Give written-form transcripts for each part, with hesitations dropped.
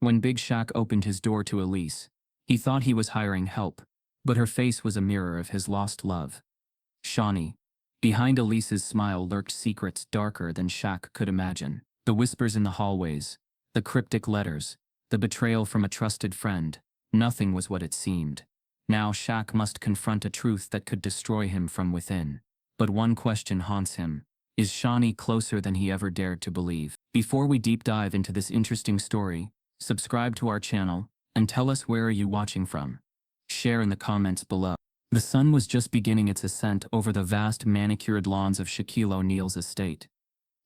When Big Shaq opened his door to Elise, he thought he was hiring help, but her face was a mirror of his lost love. Shaunie. Behind Elise's smile lurked secrets darker than Shaq could imagine. The whispers in the hallways, the cryptic letters, the betrayal from a trusted friend. Nothing was what it seemed. Now Shaq must confront a truth that could destroy him from within. But one question haunts him. Is Shaunie closer than he ever dared to believe? Before we deep dive into this interesting story, subscribe to our channel, and tell us where are you watching from. Share in the comments below. The sun was just beginning its ascent over the vast manicured lawns of Shaquille O'Neal's estate.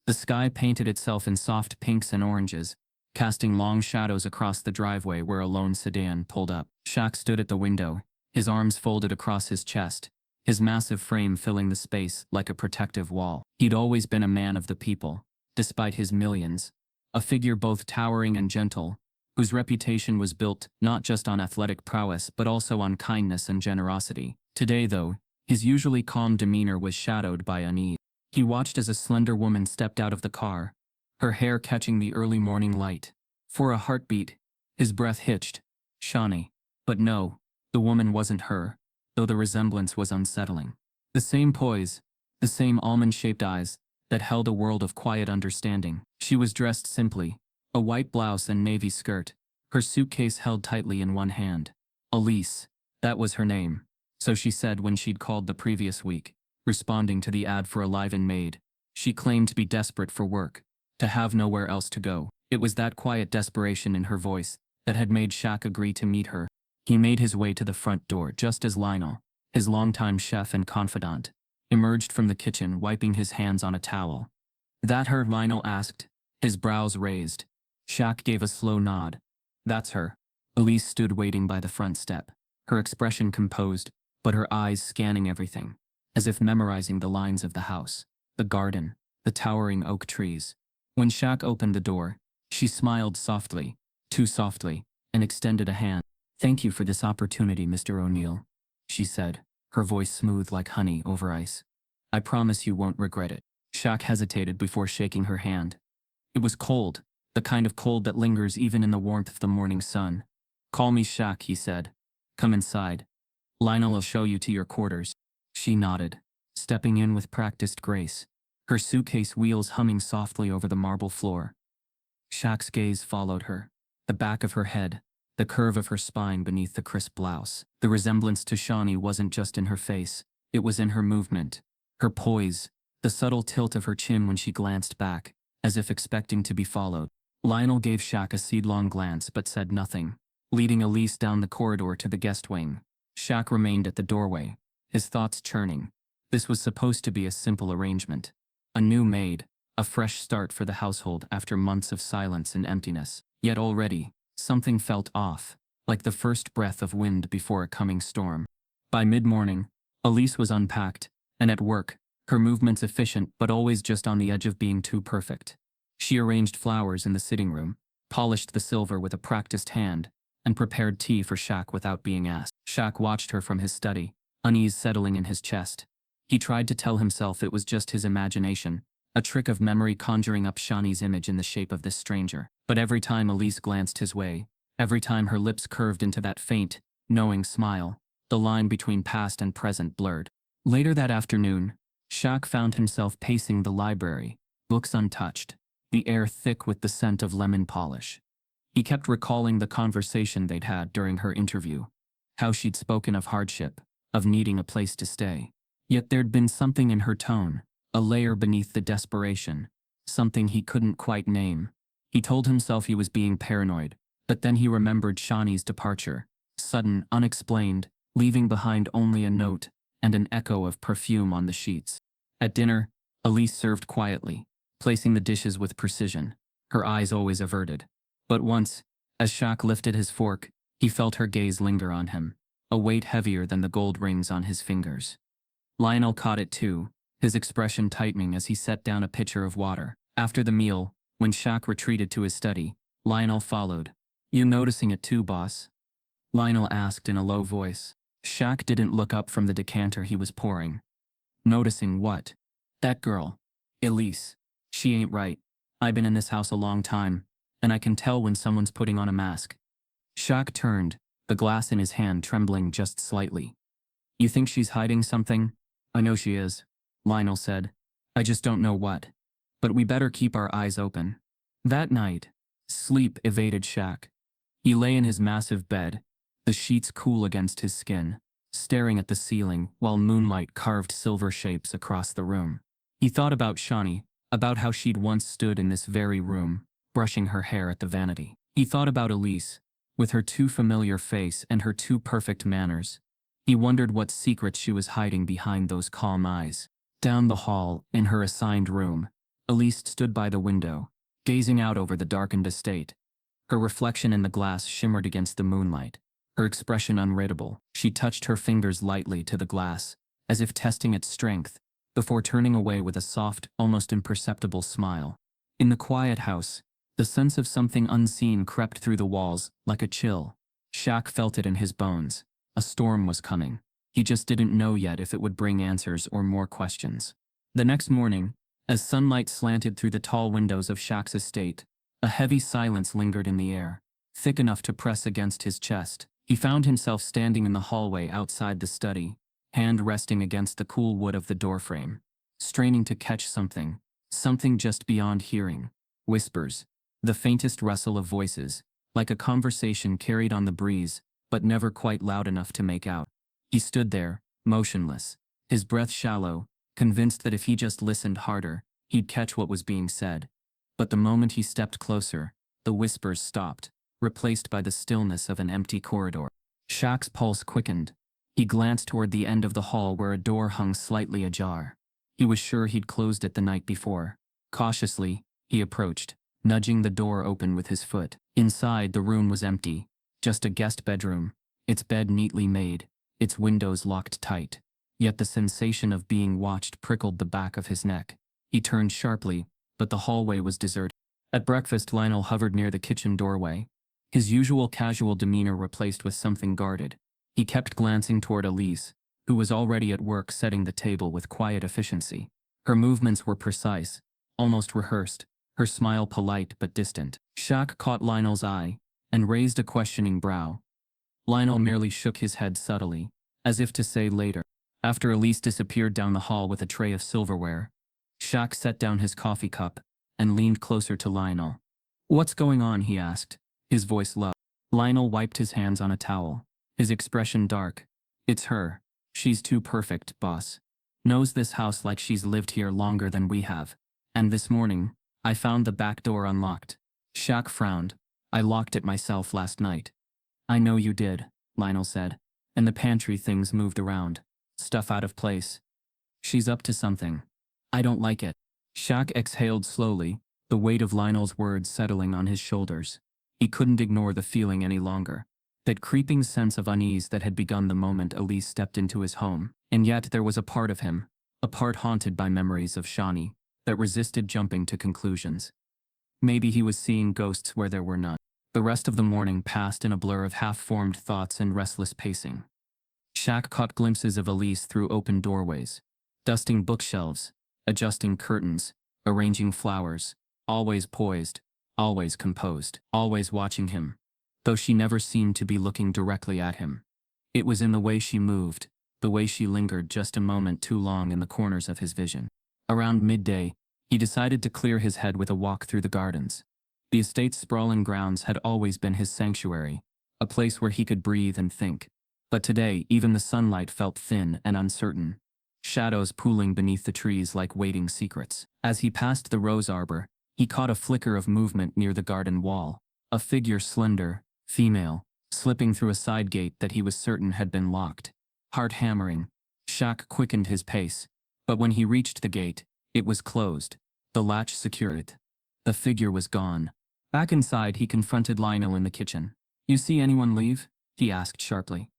The sky painted itself in soft pinks and oranges, casting long shadows across the driveway where a lone sedan pulled up. Shaq stood at the window, his arms folded across his chest, his massive frame filling the space like a protective wall. He'd always been a man of the people, despite his millions, a figure both towering and gentle, whose reputation was built not just on athletic prowess but also on kindness and generosity. Today, though, his usually calm demeanor was shadowed by unease. He watched as a slender woman stepped out of the car, her hair catching the early morning light. For a heartbeat, his breath hitched. Shaunie. But no, the woman wasn't her, though the resemblance was unsettling. The same poise, the same almond-shaped eyes, that held a world of quiet understanding. She was dressed simply, a white blouse and navy skirt, her suitcase held tightly in one hand. Elise, that was her name, so she said when she'd called the previous week, responding to the ad for a live-in maid. She claimed to be desperate for work, to have nowhere else to go. It was that quiet desperation in her voice that had made Shaq agree to meet her. He made his way to the front door just as Lionel, his longtime chef and confidant, emerged from the kitchen wiping his hands on a towel. "That her?" Lionel asked, his brows raised. Shaq gave a slow nod. "That's her." Elise stood waiting by the front step, her expression composed, but her eyes scanning everything, as if memorizing the lines of the house, the garden, the towering oak trees. When Shaq opened the door, she smiled softly, too softly, and extended a hand. "Thank you for this opportunity, Mr. O'Neal," she said, her voice smooth like honey over ice. "I promise you won't regret it." Shaq hesitated before shaking her hand. It was cold, the kind of cold that lingers even in the warmth of the morning sun. "Call me Shaq," he said. "Come inside. Lionel will show you to your quarters." She nodded, stepping in with practiced grace, her suitcase wheels humming softly over the marble floor. Shaq's gaze followed her, the back of her head, the curve of her spine beneath the crisp blouse. The resemblance to Shaunie wasn't just in her face, it was in her movement, her poise, the subtle tilt of her chin when she glanced back, as if expecting to be followed. Lionel gave Shaq a sidelong glance but said nothing, leading Elise down the corridor to the guest wing. Shaq remained at the doorway, his thoughts churning. This was supposed to be a simple arrangement. A new maid, a fresh start for the household after months of silence and emptiness. Yet already, something felt off, like the first breath of wind before a coming storm. By mid-morning, Elise was unpacked, and at work, her movements efficient but always just on the edge of being too perfect. She arranged flowers in the sitting room, polished the silver with a practiced hand, and prepared tea for Shaq without being asked. Shaq watched her from his study, unease settling in his chest. He tried to tell himself it was just his imagination, a trick of memory conjuring up Shaunie's image in the shape of this stranger. But every time Elise glanced his way, every time her lips curved into that faint, knowing smile, the line between past and present blurred. Later that afternoon, Shaq found himself pacing the library, books untouched, the air thick with the scent of lemon polish. He kept recalling the conversation they'd had during her interview, how she'd spoken of hardship, of needing a place to stay. Yet there'd been something in her tone, a layer beneath the desperation, something he couldn't quite name. He told himself he was being paranoid, but then he remembered Shaunie's departure, sudden, unexplained, leaving behind only a note and an echo of perfume on the sheets. At dinner, Elise served quietly, placing the dishes with precision, her eyes always averted. But once, as Shaq lifted his fork, he felt her gaze linger on him, a weight heavier than the gold rings on his fingers. Lionel caught it too, his expression tightening as he set down a pitcher of water. After the meal, when Shaq retreated to his study, Lionel followed. "You noticing it too, boss?" Lionel asked in a low voice. Shaq didn't look up from the decanter he was pouring. "Noticing what?" "That girl. Elise. She ain't right. I been in this house a long time, and I can tell when someone's putting on a mask. Shaq turned, the glass in his hand trembling just slightly. You think she's hiding something? I know she is, Lionel said. I just don't know what. But we better keep our eyes open. That night, sleep evaded Shaq. He lay in his massive bed, the sheets cool against his skin, staring at the ceiling while moonlight carved silver shapes across the room. He thought about Shaunie, about how she'd once stood in this very room, brushing her hair at the vanity. He thought about Elise, with her too familiar face and her too perfect manners. He wondered what secrets she was hiding behind those calm eyes. Down the hall, in her assigned room, Elise stood by the window, gazing out over the darkened estate. Her reflection in the glass shimmered against the moonlight, her expression unreadable. She touched her fingers lightly to the glass, as if testing its strength, before turning away with a soft, almost imperceptible smile. In the quiet house, the sense of something unseen crept through the walls like a chill. Shaq felt it in his bones. A storm was coming. He just didn't know yet if it would bring answers or more questions. The next morning, as sunlight slanted through the tall windows of Shaq's estate, a heavy silence lingered in the air, thick enough to press against his chest. He found himself standing in the hallway outside the study, hand resting against the cool wood of the doorframe, straining to catch something just beyond hearing. Whispers, the faintest rustle of voices, like a conversation carried on the breeze, but never quite loud enough to make out. He stood there, motionless, his breath shallow, convinced that if he just listened harder, he'd catch what was being said. But the moment he stepped closer, the whispers stopped, replaced by the stillness of an empty corridor. Shaq's pulse quickened. He glanced toward the end of the hall where a door hung slightly ajar. He was sure he'd closed it the night before. Cautiously, he approached, nudging the door open with his foot. Inside, the room was empty, just a guest bedroom, its bed neatly made, its windows locked tight. Yet the sensation of being watched prickled the back of his neck. He turned sharply, but the hallway was deserted. At breakfast, Lionel hovered near the kitchen doorway, his usual casual demeanor replaced with something guarded. He kept glancing toward Elise, who was already at work setting the table with quiet efficiency. Her movements were precise, almost rehearsed, her smile polite but distant. Shaq caught Lionel's eye and raised a questioning brow. Lionel merely shook his head subtly, as if to say later. After Elise disappeared down the hall with a tray of silverware, Shaq set down his coffee cup and leaned closer to Lionel. "What's going on?" he asked, his voice low. Lionel wiped his hands on a towel, his expression dark. "It's her. She's too perfect, boss. Knows this house like she's lived here longer than we have. And this morning, I found the back door unlocked." Shaq frowned. "I locked it myself last night." "I know you did," Lionel said. "And the pantry things moved around. Stuff out of place. She's up to something. I don't like it." Shaq exhaled slowly, the weight of Lionel's words settling on his shoulders. He couldn't ignore the feeling any longer. That creeping sense of unease that had begun the moment Elise stepped into his home. And yet there was a part of him, a part haunted by memories of Shaunie, that resisted jumping to conclusions. Maybe he was seeing ghosts where there were none. The rest of the morning passed in a blur of half-formed thoughts and restless pacing. Shaq caught glimpses of Elise through open doorways, dusting bookshelves, adjusting curtains, arranging flowers, always poised, always composed, always watching him, though she never seemed to be looking directly at him. It was in the way she moved, the way she lingered just a moment too long in the corners of his vision. Around midday, he decided to clear his head with a walk through the gardens. The estate's sprawling grounds had always been his sanctuary, a place where he could breathe and think. But today, even the sunlight felt thin and uncertain, shadows pooling beneath the trees like waiting secrets. As he passed the rose arbor, he caught a flicker of movement near the garden wall, a figure slender, female, slipping through a side gate that he was certain had been locked. Heart hammering, Shaq quickened his pace, but when he reached the gate, it was closed, the latch secured. The figure was gone. Back inside, he confronted Lionel in the kitchen. "You see anyone leave?" he asked sharply.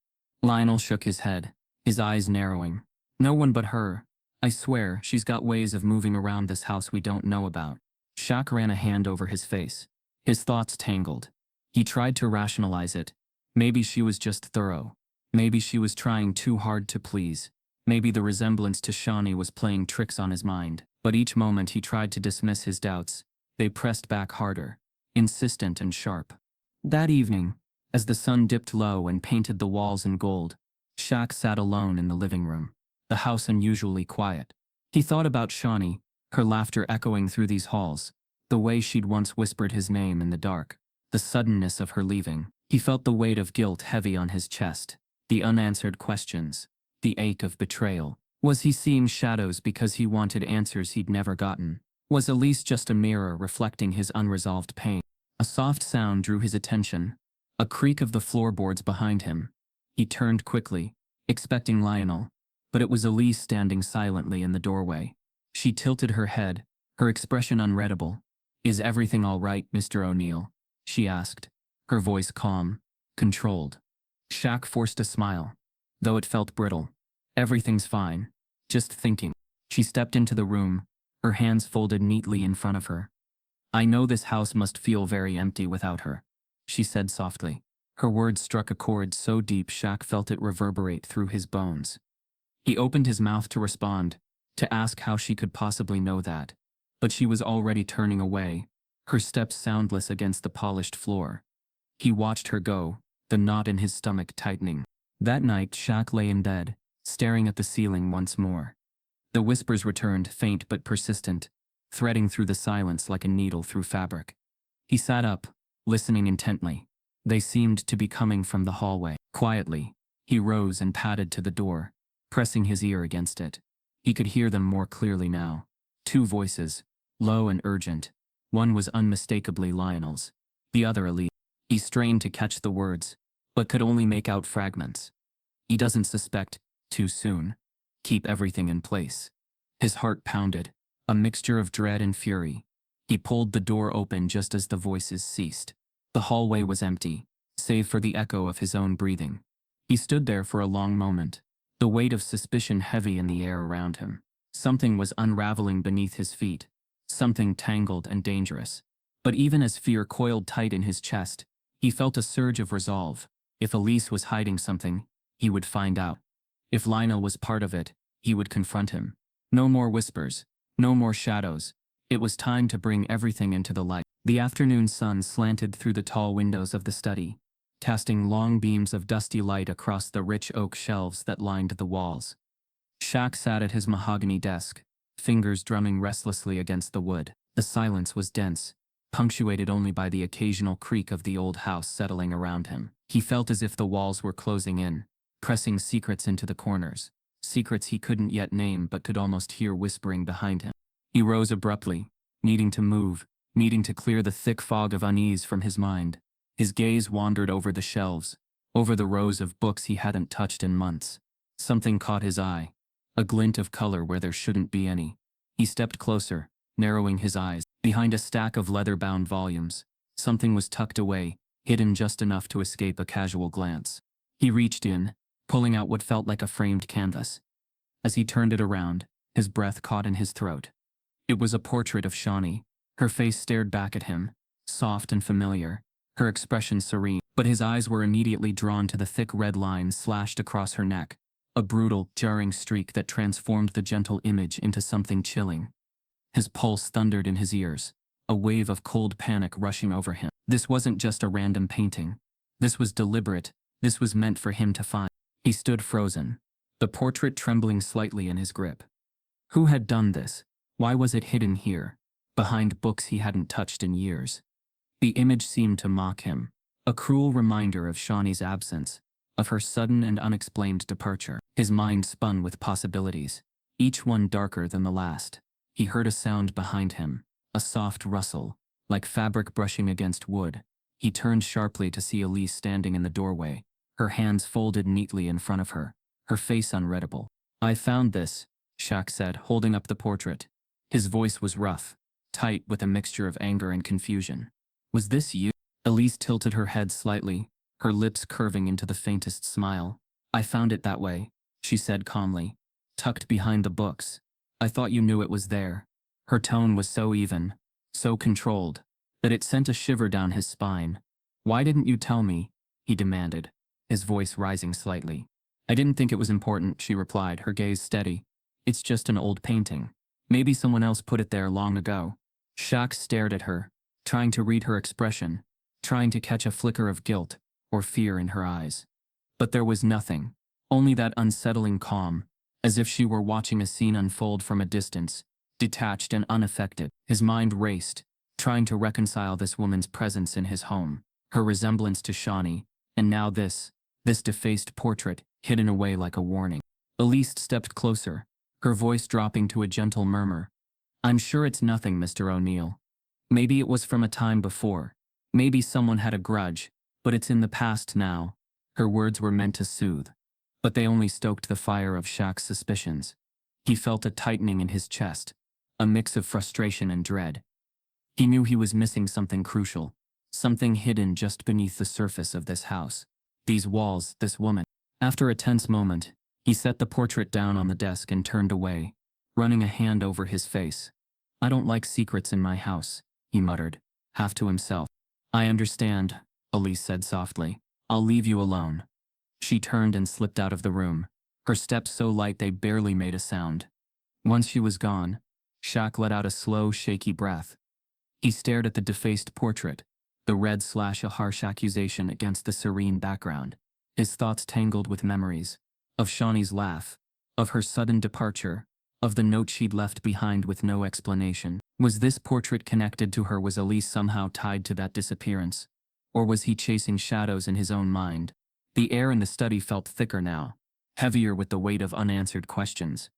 Lionel shook his head, his eyes narrowing. "No one but her. I swear, she's got ways of moving around this house we don't know about." Shaq ran a hand over his face. His thoughts tangled. He tried to rationalize it. Maybe she was just thorough. Maybe she was trying too hard to please. Maybe the resemblance to Shaunie was playing tricks on his mind. But each moment he tried to dismiss his doubts, they pressed back harder. insistent and sharp. That evening, as the sun dipped low and painted the walls in gold, Shaq sat alone in the living room, the house unusually quiet. He thought about Shaunie, her laughter echoing through these halls, the way she'd once whispered his name in the dark, the suddenness of her leaving. He felt the weight of guilt heavy on his chest, the unanswered questions, the ache of betrayal. Was he seeing shadows because he wanted answers he'd never gotten? Was Elise just a mirror reflecting his unresolved pain? A soft sound drew his attention, a creak of the floorboards behind him. He turned quickly, expecting Lionel, but it was Elise standing silently in the doorway. She tilted her head, her expression unreadable. "Is everything all right, Mr. O'Neill?" she asked, her voice calm, controlled. Shaq forced a smile, though it felt brittle. "Everything's fine. Just thinking." She stepped into the room, her hands folded neatly in front of her. "I know this house must feel very empty without her," she said softly. Her words struck a chord so deep Shaq felt it reverberate through his bones. He opened his mouth to respond, to ask how she could possibly know that, but she was already turning away, her steps soundless against the polished floor. He watched her go, the knot in his stomach tightening. That night Shaq lay in bed, staring at the ceiling once more. The whispers returned, faint but persistent, threading through the silence like a needle through fabric. He sat up, listening intently. They seemed to be coming from the hallway. Quietly, he rose and padded to the door, pressing his ear against it. He could hear them more clearly now. Two voices, low and urgent. One was unmistakably Lionel's, the other Elise. He strained to catch the words, but could only make out fragments. "He doesn't suspect, too soon. Keep everything in place." His heart pounded, a mixture of dread and fury. He pulled the door open just as the voices ceased. The hallway was empty, save for the echo of his own breathing. He stood there for a long moment, the weight of suspicion heavy in the air around him. Something was unraveling beneath his feet, something tangled and dangerous. But even as fear coiled tight in his chest, he felt a surge of resolve. If Elise was hiding something, he would find out. If Lionel was part of it, he would confront him. No more whispers, no more shadows. It was time to bring everything into the light. The afternoon sun slanted through the tall windows of the study, casting long beams of dusty light across the rich oak shelves that lined the walls. Shaq sat at his mahogany desk, fingers drumming restlessly against the wood. The silence was dense, punctuated only by the occasional creak of the old house settling around him. He felt as if the walls were closing in, pressing secrets into the corners, secrets he couldn't yet name but could almost hear whispering behind him. He rose abruptly, needing to move, needing to clear the thick fog of unease from his mind. His gaze wandered over the shelves, over the rows of books he hadn't touched in months. Something caught his eye, a glint of color where there shouldn't be any. He stepped closer, narrowing his eyes. Behind a stack of leather-bound volumes, something was tucked away, hidden just enough to escape a casual glance. He reached in, pulling out what felt like a framed canvas. As he turned it around, his breath caught in his throat. It was a portrait of Shaunie. Her face stared back at him, soft and familiar, her expression serene, but his eyes were immediately drawn to the thick red lines slashed across her neck, a brutal, jarring streak that transformed the gentle image into something chilling. His pulse thundered in his ears, a wave of cold panic rushing over him. This wasn't just a random painting. This was deliberate. This was meant for him to find. He stood frozen, the portrait trembling slightly in his grip. Who had done this? Why was it hidden here, behind books he hadn't touched in years? The image seemed to mock him, a cruel reminder of Shaunie's absence, of her sudden and unexplained departure. His mind spun with possibilities, each one darker than the last. He heard a sound behind him, a soft rustle, like fabric brushing against wood. He turned sharply to see Elise standing in the doorway, her hands folded neatly in front of her, her face unreadable. "I found this," Shaq said, holding up the portrait. His voice was rough, tight with a mixture of anger and confusion. "Was this you?" Elise tilted her head slightly, her lips curving into the faintest smile. "I found it that way," she said calmly, "tucked behind the books. I thought you knew it was there." Her tone was so even, so controlled, that it sent a shiver down his spine. "Why didn't you tell me?" he demanded, his voice rising slightly. "I didn't think it was important," she replied, her gaze steady. "It's just an old painting. Maybe someone else put it there long ago." Shaq stared at her, trying to read her expression, trying to catch a flicker of guilt or fear in her eyes. But there was nothing, only that unsettling calm, as if she were watching a scene unfold from a distance, detached and unaffected. His mind raced, trying to reconcile this woman's presence in his home, her resemblance to Shaunie, and now this defaced portrait, hidden away like a warning. Elise stepped closer, her voice dropping to a gentle murmur. I'm sure it's nothing, Mr. O'Neill. Maybe it was from a time before. Maybe someone had a grudge, but it's in the past now. Her words were meant to soothe, but they only stoked the fire of Shaq's suspicions. He felt a tightening in his chest, a mix of frustration and dread. He knew he was missing something crucial, something hidden just beneath the surface of this house. These walls, this woman. After a tense moment, he set the portrait down on the desk and turned away, running a hand over his face. I don't like secrets in my house, he muttered, half to himself. I understand, Elise said softly. I'll leave you alone. She turned and slipped out of the room, her steps so light they barely made a sound. Once she was gone, Shaq let out a slow, shaky breath. He stared at the defaced portrait, the red slash a harsh accusation against the serene background. His thoughts tangled with memories of Shaunie's laugh, of her sudden departure, of the note she'd left behind with no explanation. Was this portrait connected to her? Was Elise somehow tied to that disappearance? Or was he chasing shadows in his own mind? The air in the study felt thicker now, heavier with the weight of unanswered questions.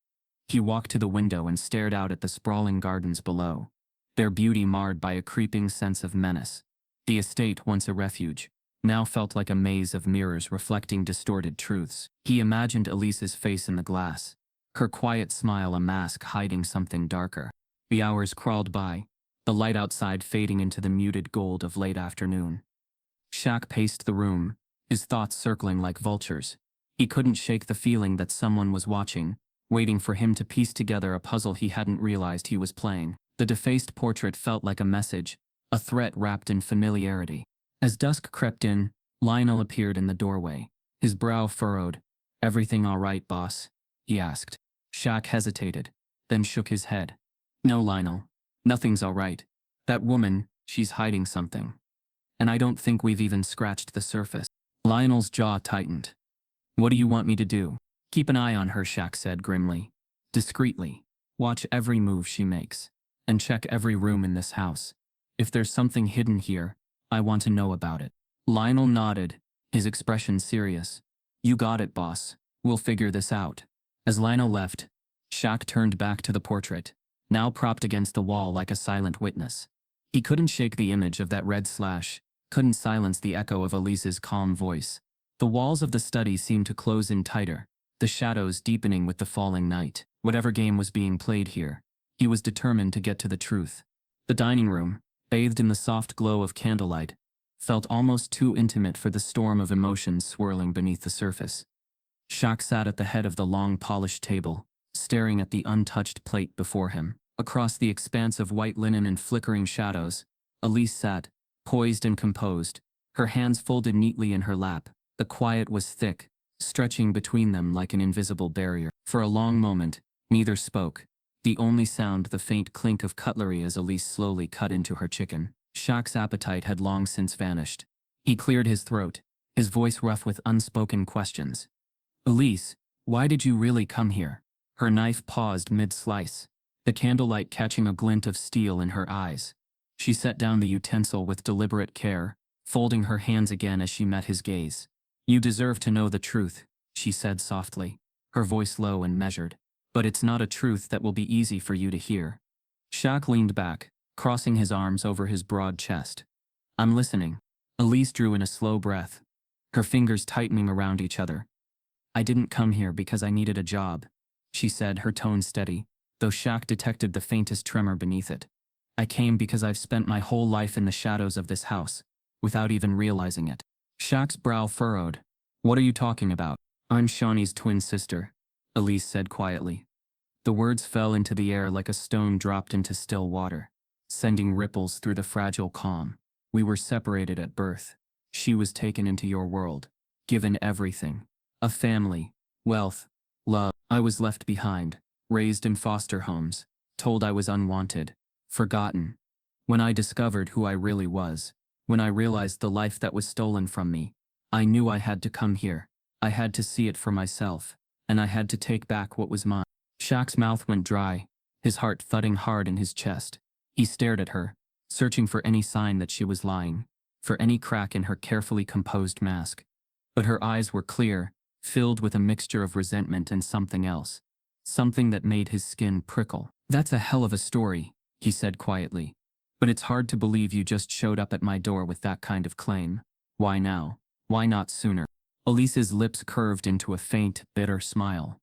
He walked to the window and stared out at the sprawling gardens below, their beauty marred by a creeping sense of menace. The estate, once a refuge, now felt like a maze of mirrors reflecting distorted truths. He imagined Elise's face in the glass, her quiet smile a mask hiding something darker. The hours crawled by, the light outside fading into the muted gold of late afternoon. Shaq paced the room, his thoughts circling like vultures. He couldn't shake the feeling that someone was watching, waiting for him to piece together a puzzle he hadn't realized he was playing. The defaced portrait felt like a message, a threat wrapped in familiarity. As dusk crept in, Lionel appeared in the doorway, his brow furrowed. Everything all right, boss? He asked. Shaq hesitated, then shook his head. No, Lionel. Nothing's all right. That woman, she's hiding something. And I don't think we've even scratched the surface. Lionel's jaw tightened. What do you want me to do? Keep an eye on her, Shaq said grimly. Discreetly. Watch every move she makes. And check every room in this house. If there's something hidden here, I want to know about it. Lionel nodded, his expression serious. You got it, boss. We'll figure this out. As Lionel left, Shaq turned back to the portrait, now propped against the wall like a silent witness. He couldn't shake the image of that red slash, couldn't silence the echo of Elise's calm voice. The walls of the study seemed to close in tighter, the shadows deepening with the falling night. Whatever game was being played here, he was determined to get to the truth. The dining room, bathed in the soft glow of candlelight, felt almost too intimate for the storm of emotions swirling beneath the surface. Shaq sat at the head of the long polished table, staring at the untouched plate before him. Across the expanse of white linen and flickering shadows, Elise sat, poised and composed, her hands folded neatly in her lap. The quiet was thick, stretching between them like an invisible barrier. For a long moment, neither spoke, the only sound the faint clink of cutlery as Elise slowly cut into her chicken. Shaq's appetite had long since vanished. He cleared his throat, his voice rough with unspoken questions. Elise, why did you really come here? Her knife paused mid-slice, the candlelight catching a glint of steel in her eyes. She set down the utensil with deliberate care, folding her hands again as she met his gaze. You deserve to know the truth, she said softly, her voice low and measured. But it's not a truth that will be easy for you to hear. Shaq leaned back, crossing his arms over his broad chest. I'm listening. Elise drew in a slow breath, her fingers tightening around each other. I didn't come here because I needed a job, she said, her tone steady, though Shaq detected the faintest tremor beneath it. I came because I've spent my whole life in the shadows of this house, without even realizing it. Shaq's brow furrowed. What are you talking about? I'm Shaunie's twin sister, Elise said quietly. The words fell into the air like a stone dropped into still water, sending ripples through the fragile calm. We were separated at birth. She was taken into your world, given everything. A family, wealth, love. I was left behind, raised in foster homes, told I was unwanted, forgotten. When I discovered who I really was, when I realized the life that was stolen from me, I knew I had to come here. I had to see it for myself, and I had to take back what was mine. Shaq's mouth went dry, his heart thudding hard in his chest. He stared at her, searching for any sign that she was lying, for any crack in her carefully composed mask. But her eyes were clear, filled with a mixture of resentment and something else. Something that made his skin prickle. "That's a hell of a story," he said quietly. "But it's hard to believe you just showed up at my door with that kind of claim. Why now? Why not sooner?" Elise's lips curved into a faint, bitter smile.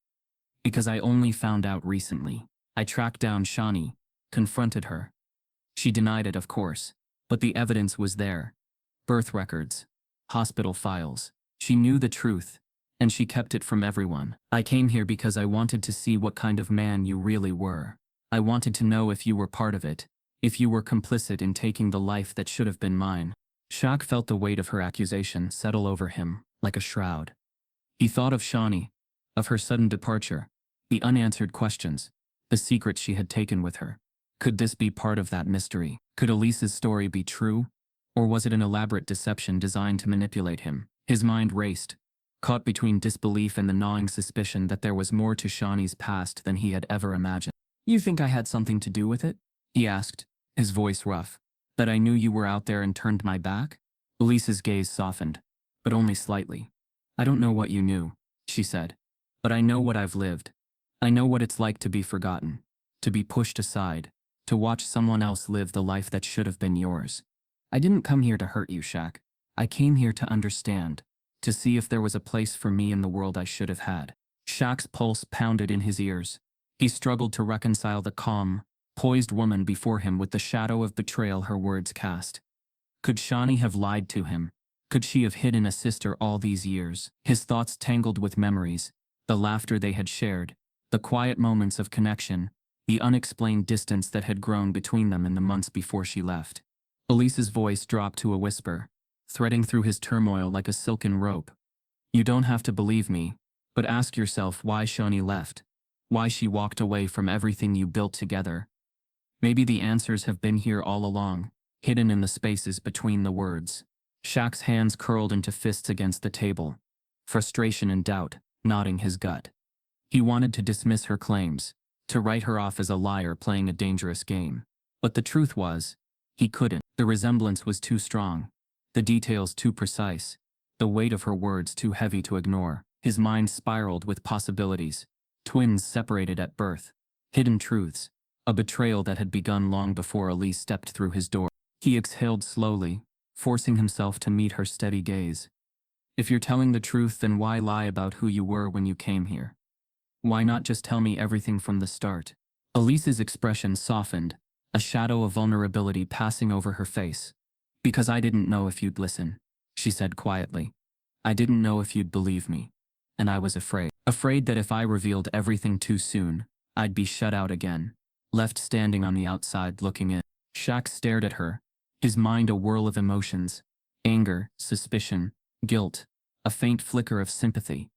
"Because I only found out recently. I tracked down Shaunie, confronted her. She denied it, of course, but the evidence was there. Birth records, hospital files. She knew the truth, and she kept it from everyone. I came here because I wanted to see what kind of man you really were. I wanted to know if you were part of it, if you were complicit in taking the life that should have been mine." Shaq felt the weight of her accusation settle over him, like a shroud. He thought of Shaunie, of her sudden departure, the unanswered questions, the secrets she had taken with her. Could this be part of that mystery? Could Elise's story be true? Or was it an elaborate deception designed to manipulate him? His mind raced, caught between disbelief and the gnawing suspicion that there was more to Shaunie's past than he had ever imagined. "You think I had something to do with it?" he asked, his voice rough. "That I knew you were out there and turned my back?" Elise's gaze softened, but only slightly. "I don't know what you knew," she said, "but I know what I've lived. I know what it's like to be forgotten, to be pushed aside, to watch someone else live the life that should have been yours. I didn't come here to hurt you, Shaq. I came here to understand, to see if there was a place for me in the world I should have had." Shaq's pulse pounded in his ears. He struggled to reconcile the calm, poised woman before him with the shadow of betrayal her words cast. Could Shaunie have lied to him? Could she have hidden a sister all these years? His thoughts tangled with memories, the laughter they had shared, the quiet moments of connection, the unexplained distance that had grown between them in the months before she left. Elise's voice dropped to a whisper, threading through his turmoil like a silken rope. "You don't have to believe me, but ask yourself why Shaunie left, why she walked away from everything you built together. Maybe the answers have been here all along, hidden in the spaces between the words." Shaq's hands curled into fists against the table, frustration and doubt knotting his gut. He wanted to dismiss her claims, to write her off as a liar playing a dangerous game. But the truth was, he couldn't. The resemblance was too strong, the details too precise, the weight of her words too heavy to ignore. His mind spiraled with possibilities, twins separated at birth, hidden truths, a betrayal that had begun long before Elise stepped through his door. He exhaled slowly, forcing himself to meet her steady gaze. "If you're telling the truth, then why lie about who you were when you came here? Why not just tell me everything from the start?" Elise's expression softened, a shadow of vulnerability passing over her face. "Because I didn't know if you'd listen," she said quietly. "I didn't know if you'd believe me. And I was afraid. Afraid that if I revealed everything too soon, I'd be shut out again, left standing on the outside looking in." Shaq stared at her, his mind a whirl of emotions, anger, suspicion, guilt, a faint flicker of sympathy.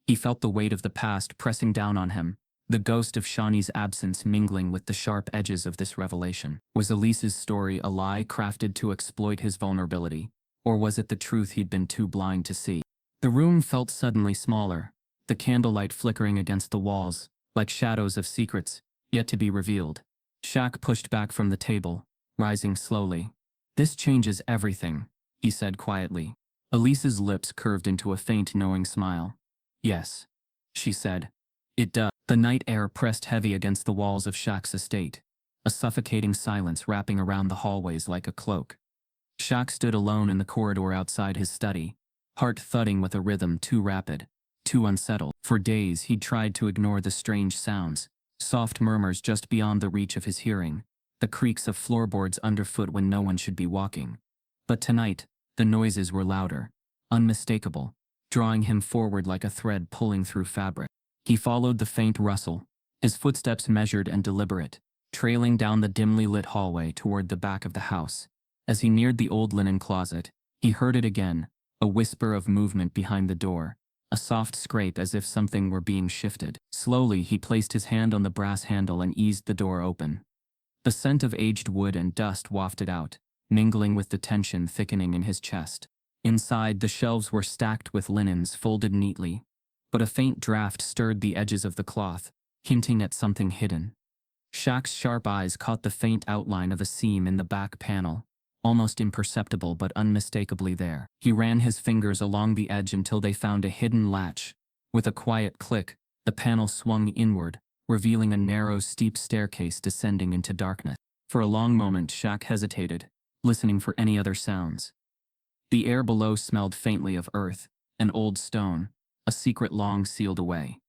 He felt the weight of the past pressing down on him, the ghost of Shaunie's absence mingling with the sharp edges of this revelation. Was Elise's story a lie crafted to exploit his vulnerability, or was it the truth he'd been too blind to see? The room felt suddenly smaller, the candlelight flickering against the walls, like shadows of secrets, yet to be revealed. Shaq pushed back from the table, rising slowly. "This changes everything," he said quietly. Elise's lips curved into a faint knowing smile. "Yes," she said. "It does." The night air pressed heavy against the walls of Shaq's estate, a suffocating silence wrapping around the hallways like a cloak. Shaq stood alone in the corridor outside his study, heart thudding with a rhythm too rapid, too unsettled. For days he'd tried to ignore the strange sounds, soft murmurs just beyond the reach of his hearing, the creaks of floorboards underfoot when no one should be walking. But tonight, the noises were louder, unmistakable, drawing him forward like a thread pulling through fabric. He followed the faint rustle, his footsteps measured and deliberate, trailing down the dimly lit hallway toward the back of the house. As he neared the old linen closet, he heard it again, a whisper of movement behind the door, a soft scrape as if something were being shifted. Slowly he placed his hand on the brass handle and eased the door open. The scent of aged wood and dust wafted out, mingling with the tension thickening in his chest. Inside, the shelves were stacked with linens folded neatly, but a faint draft stirred the edges of the cloth, hinting at something hidden. Shaq's sharp eyes caught the faint outline of a seam in the back panel, almost imperceptible but unmistakably there. He ran his fingers along the edge until they found a hidden latch. With a quiet click, the panel swung inward, revealing a narrow, steep staircase descending into darkness. For a long moment, Shaq hesitated, listening for any other sounds. The air below smelled faintly of earth, and old stone, a secret long sealed away.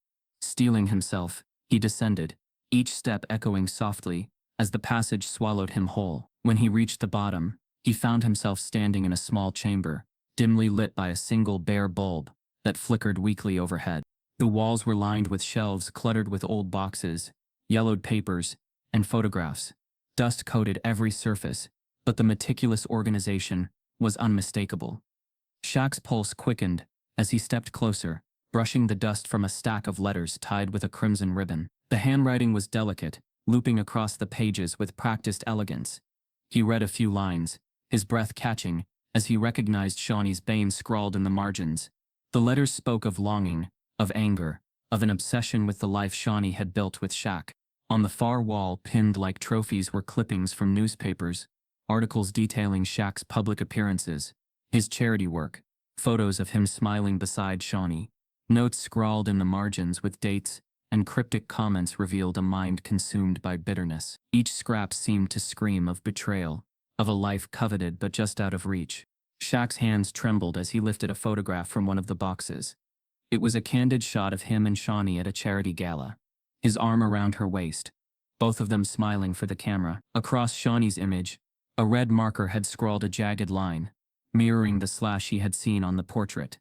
Steeling himself, he descended, each step echoing softly, as the passage swallowed him whole. When he reached the bottom, he found himself standing in a small chamber, dimly lit by a single bare bulb that flickered weakly overhead. The walls were lined with shelves cluttered with old boxes, yellowed papers, and photographs. Dust coated every surface, but the meticulous organization was unmistakable. Shaq's pulse quickened as he stepped closer, brushing the dust from a stack of letters tied with a crimson ribbon. The handwriting was delicate, looping across the pages with practiced elegance. He read a few lines, his breath catching, as he recognized Shaunie's bane scrawled in the margins. The letters spoke of longing, of anger, of an obsession with the life Shaunie had built with Shaq. On the far wall, pinned like trophies, were clippings from newspapers, articles detailing Shaq's public appearances, his charity work, photos of him smiling beside Shaunie, notes scrawled in the margins with dates, and cryptic comments revealed a mind consumed by bitterness. Each scrap seemed to scream of betrayal, of a life coveted but just out of reach. Shaq's hands trembled as he lifted a photograph from one of the boxes. It was a candid shot of him and Shaunie at a charity gala, his arm around her waist, both of them smiling for the camera. Across Shaunie's image, a red marker had scrawled a jagged line, mirroring the slash he had seen on the portrait.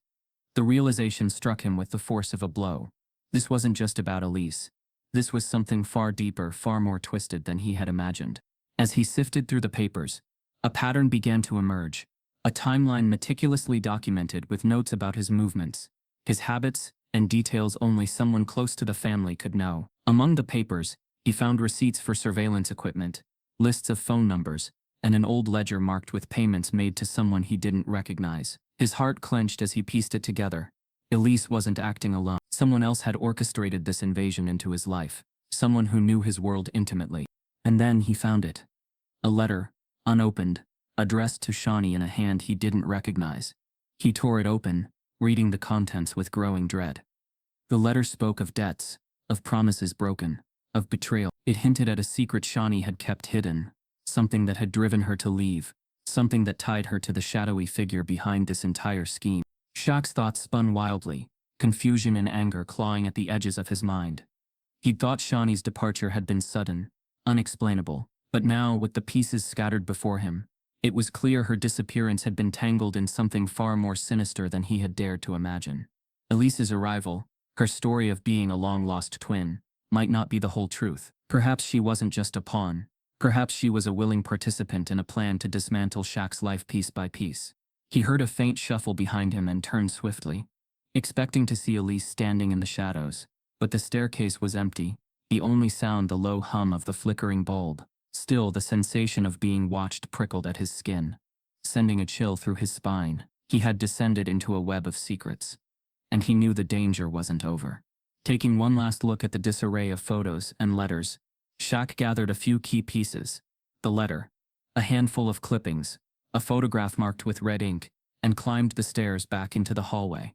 The realization struck him with the force of a blow. This wasn't just about Elise. This was something far deeper, far more twisted than he had imagined. As he sifted through the papers, a pattern began to emerge, a timeline meticulously documented with notes about his movements, his habits, and details only someone close to the family could know. Among the papers, he found receipts for surveillance equipment, lists of phone numbers, and an old ledger marked with payments made to someone he didn't recognize. His heart clenched as he pieced it together. Elise wasn't acting alone. Someone else had orchestrated this invasion into his life, someone who knew his world intimately. And then he found it. A letter, unopened, addressed to Shaunie in a hand he didn't recognize. He tore it open, reading the contents with growing dread. The letter spoke of debts, of promises broken, of betrayal. It hinted at a secret Shaunie had kept hidden, something that had driven her to leave, something that tied her to the shadowy figure behind this entire scheme. Shaq's thoughts spun wildly, confusion and anger clawing at the edges of his mind. He'd thought Shaunie's departure had been sudden, unexplainable, but now, with the pieces scattered before him, it was clear her disappearance had been tangled in something far more sinister than he had dared to imagine. Elise's arrival, her story of being a long-lost twin, might not be the whole truth. Perhaps she wasn't just a pawn. Perhaps she was a willing participant in a plan to dismantle Shaq's life piece by piece. He heard a faint shuffle behind him and turned swiftly, expecting to see Elise standing in the shadows. But the staircase was empty, the only sound the low hum of the flickering bulb. Still, the sensation of being watched prickled at his skin, sending a chill through his spine. He had descended into a web of secrets, and he knew the danger wasn't over. Taking one last look at the disarray of photos and letters, Shaq gathered a few key pieces: the letter, a handful of clippings, a photograph marked with red ink, and climbed the stairs back into the hallway.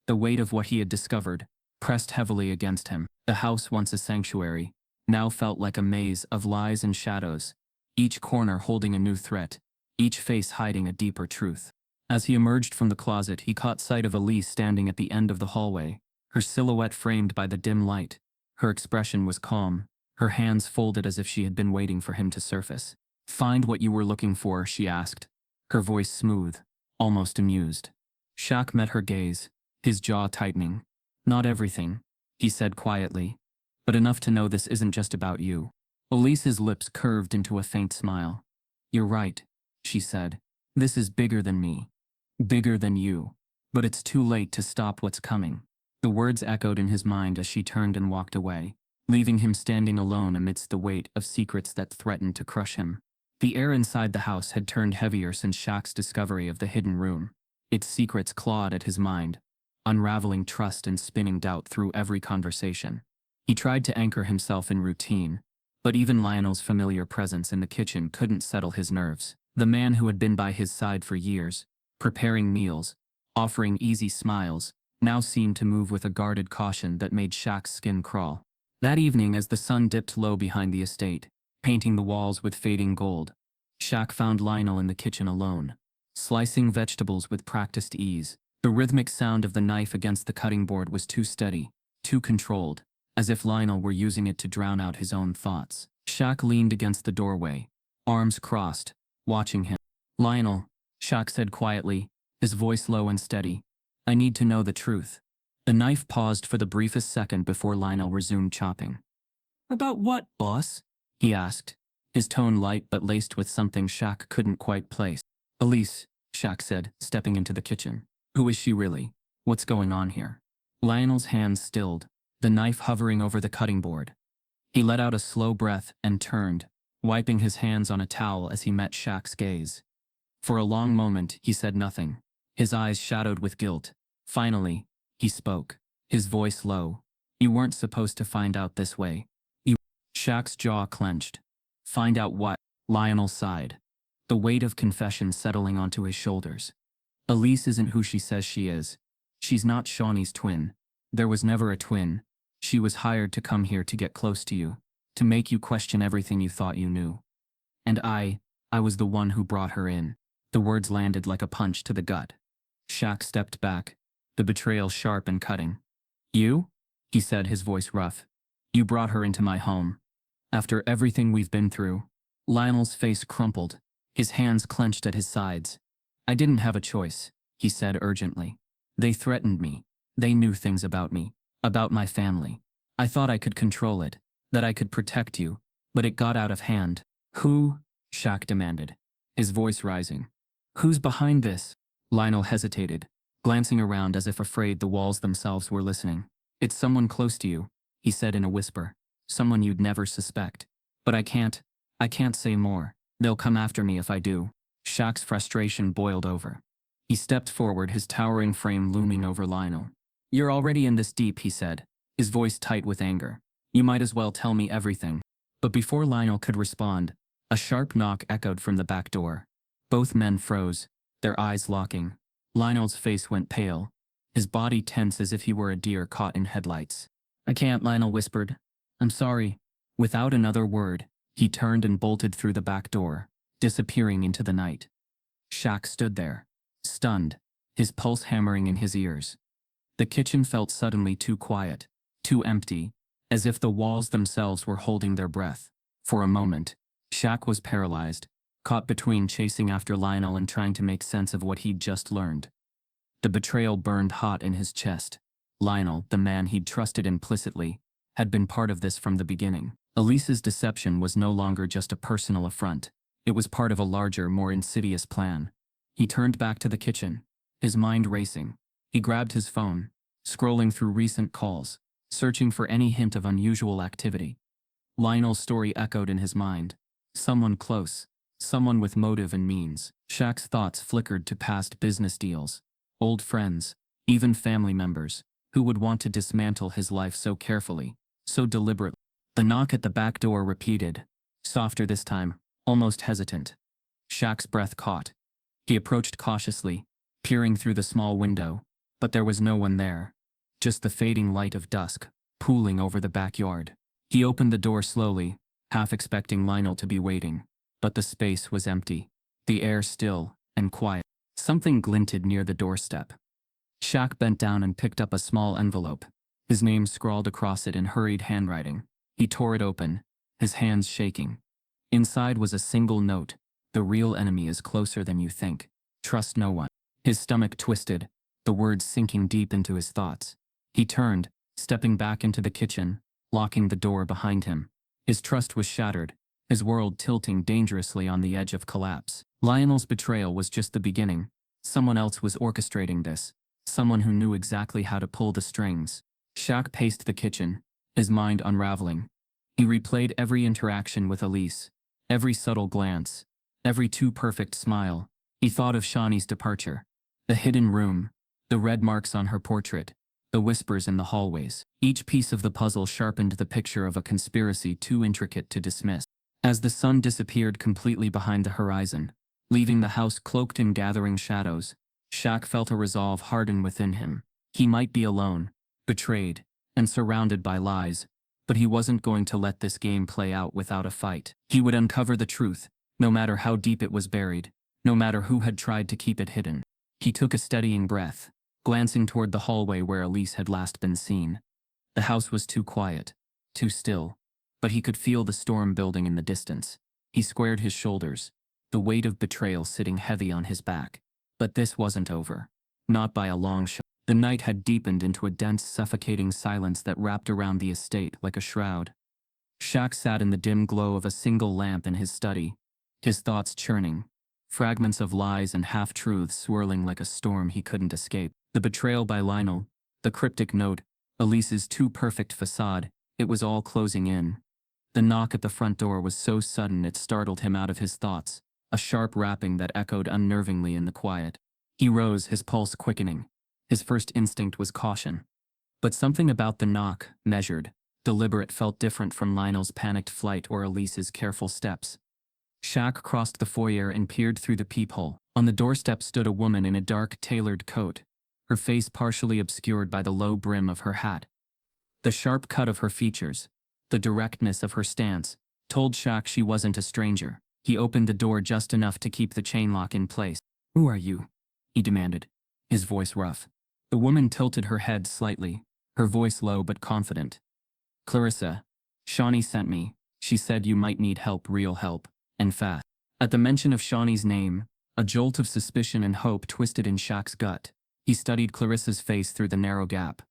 The weight of what he had discovered pressed heavily against him. The house, once a sanctuary, now felt like a maze of lies and shadows, each corner holding a new threat, each face hiding a deeper truth. As he emerged from the closet, he caught sight of Elise standing at the end of the hallway, her silhouette framed by the dim light. Her expression was calm, her hands folded as if she had been waiting for him to surface. "Find what you were looking for?" she asked, her voice smooth, almost amused. Shaq met her gaze, his jaw tightening. "Not everything," he said quietly, "but enough to know this isn't just about you." Elise's lips curved into a faint smile. "You're right," she said. "This is bigger than me. Bigger than you. But it's too late to stop what's coming." The words echoed in his mind as she turned and walked away, leaving him standing alone amidst the weight of secrets that threatened to crush him. The air inside the house had turned heavier since Shaq's discovery of the hidden room. Its secrets clawed at his mind, unraveling trust and spinning doubt through every conversation. He tried to anchor himself in routine, but even Lionel's familiar presence in the kitchen couldn't settle his nerves. The man who had been by his side for years, preparing meals, offering easy smiles, now seemed to move with a guarded caution that made Shaq's skin crawl. That evening, as the sun dipped low behind the estate, painting the walls with fading gold, Shaq found Lionel in the kitchen alone, slicing vegetables with practiced ease. The rhythmic sound of the knife against the cutting board was too steady, too controlled, as if Lionel were using it to drown out his own thoughts. Shaq leaned against the doorway, arms crossed, watching him. "Lionel," Shaq said quietly, his voice low and steady, "I need to know the truth." The knife paused for the briefest second before Lionel resumed chopping. "About what, boss?" he asked, his tone light but laced with something Shaq couldn't quite place. "Elise," Shaq said, stepping into the kitchen. "Who is she really? What's going on here?" Lionel's hands stilled, the knife hovering over the cutting board. He let out a slow breath and turned, wiping his hands on a towel as he met Shaq's gaze. For a long moment, he said nothing, his eyes shadowed with guilt. Finally, he spoke, his voice low. "You weren't supposed to find out this way." Shaq's jaw clenched. "Find out what?" Lionel sighed, the weight of confession settling onto his shoulders. "Elise isn't who she says she is. She's not Shaunie's twin. There was never a twin. She was hired to come here to get close to you, to make you question everything you thought you knew. And I was the one who brought her in." The words landed like a punch to the gut. Shaq stepped back, the betrayal sharp and cutting. "You?" he said, his voice rough. "You brought her into my home. After everything we've been through." Lionel's face crumpled, his hands clenched at his sides. "I didn't have a choice," he said urgently. "They threatened me. They knew things about me, about my family. I thought I could control it, that I could protect you, but it got out of hand." "Who?" Shaq demanded, his voice rising. "Who's behind this?" Lionel hesitated, glancing around as if afraid the walls themselves were listening. "It's someone close to you," he said in a whisper. "Someone you'd never suspect. But I can't say more. They'll come after me if I do." Shaq's frustration boiled over. He stepped forward, his towering frame looming over Lionel. "You're already in this deep," he said, his voice tight with anger. "You might as well tell me everything." But before Lionel could respond, a sharp knock echoed from the back door. Both men froze, their eyes locking. Lionel's face went pale, his body tense as if he were a deer caught in headlights. "I can't," Lionel whispered. "I'm sorry." Without another word, he turned and bolted through the back door, disappearing into the night. Shaq stood there, stunned, his pulse hammering in his ears. The kitchen felt suddenly too quiet, too empty, as if the walls themselves were holding their breath. For a moment, Shaq was paralyzed, caught between chasing after Lionel and trying to make sense of what he'd just learned. The betrayal burned hot in his chest. Lionel, the man he'd trusted implicitly, had been part of this from the beginning. Elise's deception was no longer just a personal affront. It was part of a larger, more insidious plan. He turned back to the kitchen, his mind racing. He grabbed his phone, scrolling through recent calls, searching for any hint of unusual activity. Lionel's story echoed in his mind. Someone close, someone with motive and means. Shaq's thoughts flickered to past business deals, old friends, even family members, who would want to dismantle his life so carefully, so deliberately. The knock at the back door repeated, softer this time, almost hesitant. Shaq's breath caught. He approached cautiously, peering through the small window, but there was no one there. Just the fading light of dusk, pooling over the backyard. He opened the door slowly, half expecting Lionel to be waiting, but the space was empty, the air still and quiet. Something glinted near the doorstep. Shaq bent down and picked up a small envelope, his name scrawled across it in hurried handwriting. He tore it open, his hands shaking. Inside was a single note: "The real enemy is closer than you think. Trust no one." His stomach twisted, the words sinking deep into his thoughts. He turned, stepping back into the kitchen, locking the door behind him. His trust was shattered, his world tilting dangerously on the edge of collapse. Lionel's betrayal was just the beginning. Someone else was orchestrating this, someone who knew exactly how to pull the strings. Shaq paced the kitchen, his mind unraveling. He replayed every interaction with Elise, every subtle glance, every too-perfect smile. He thought of Shaunie's departure, the hidden room, the red marks on her portrait, the whispers in the hallways. Each piece of the puzzle sharpened the picture of a conspiracy too intricate to dismiss. As the sun disappeared completely behind the horizon, leaving the house cloaked in gathering shadows, Shaq felt a resolve harden within him. He might be alone, betrayed, and surrounded by lies, but he wasn't going to let this game play out without a fight. He would uncover the truth, no matter how deep it was buried, no matter who had tried to keep it hidden. He took a steadying breath, glancing toward the hallway where Elise had last been seen. The house was too quiet, too still, but he could feel the storm building in the distance. He squared his shoulders, the weight of betrayal sitting heavy on his back. But this wasn't over. Not by a long shot. The night had deepened into a dense, suffocating silence that wrapped around the estate like a shroud. Shaq sat in the dim glow of a single lamp in his study, his thoughts churning, fragments of lies and half-truths swirling like a storm he couldn't escape. The betrayal by Lionel, the cryptic note, Elise's too-perfect facade, it was all closing in. The knock at the front door was so sudden it startled him out of his thoughts, a sharp rapping that echoed unnervingly in the quiet. He rose, his pulse quickening. His first instinct was caution. But something about the knock, measured, deliberate, felt different from Lionel's panicked flight or Elise's careful steps. Shaq crossed the foyer and peered through the peephole. On the doorstep stood a woman in a dark, tailored coat, her face partially obscured by the low brim of her hat. The sharp cut of her features, the directness of her stance, told Shaq she wasn't a stranger. He opened the door just enough to keep the chain lock in place. "Who are you?" he demanded, his voice rough. The woman tilted her head slightly, her voice low but confident. "Clarissa. Shaunie sent me. She said you might need help, real help, and fast." At the mention of Shaunie's name, a jolt of suspicion and hope twisted in Shaq's gut. He studied Clarissa's face through the narrow gap.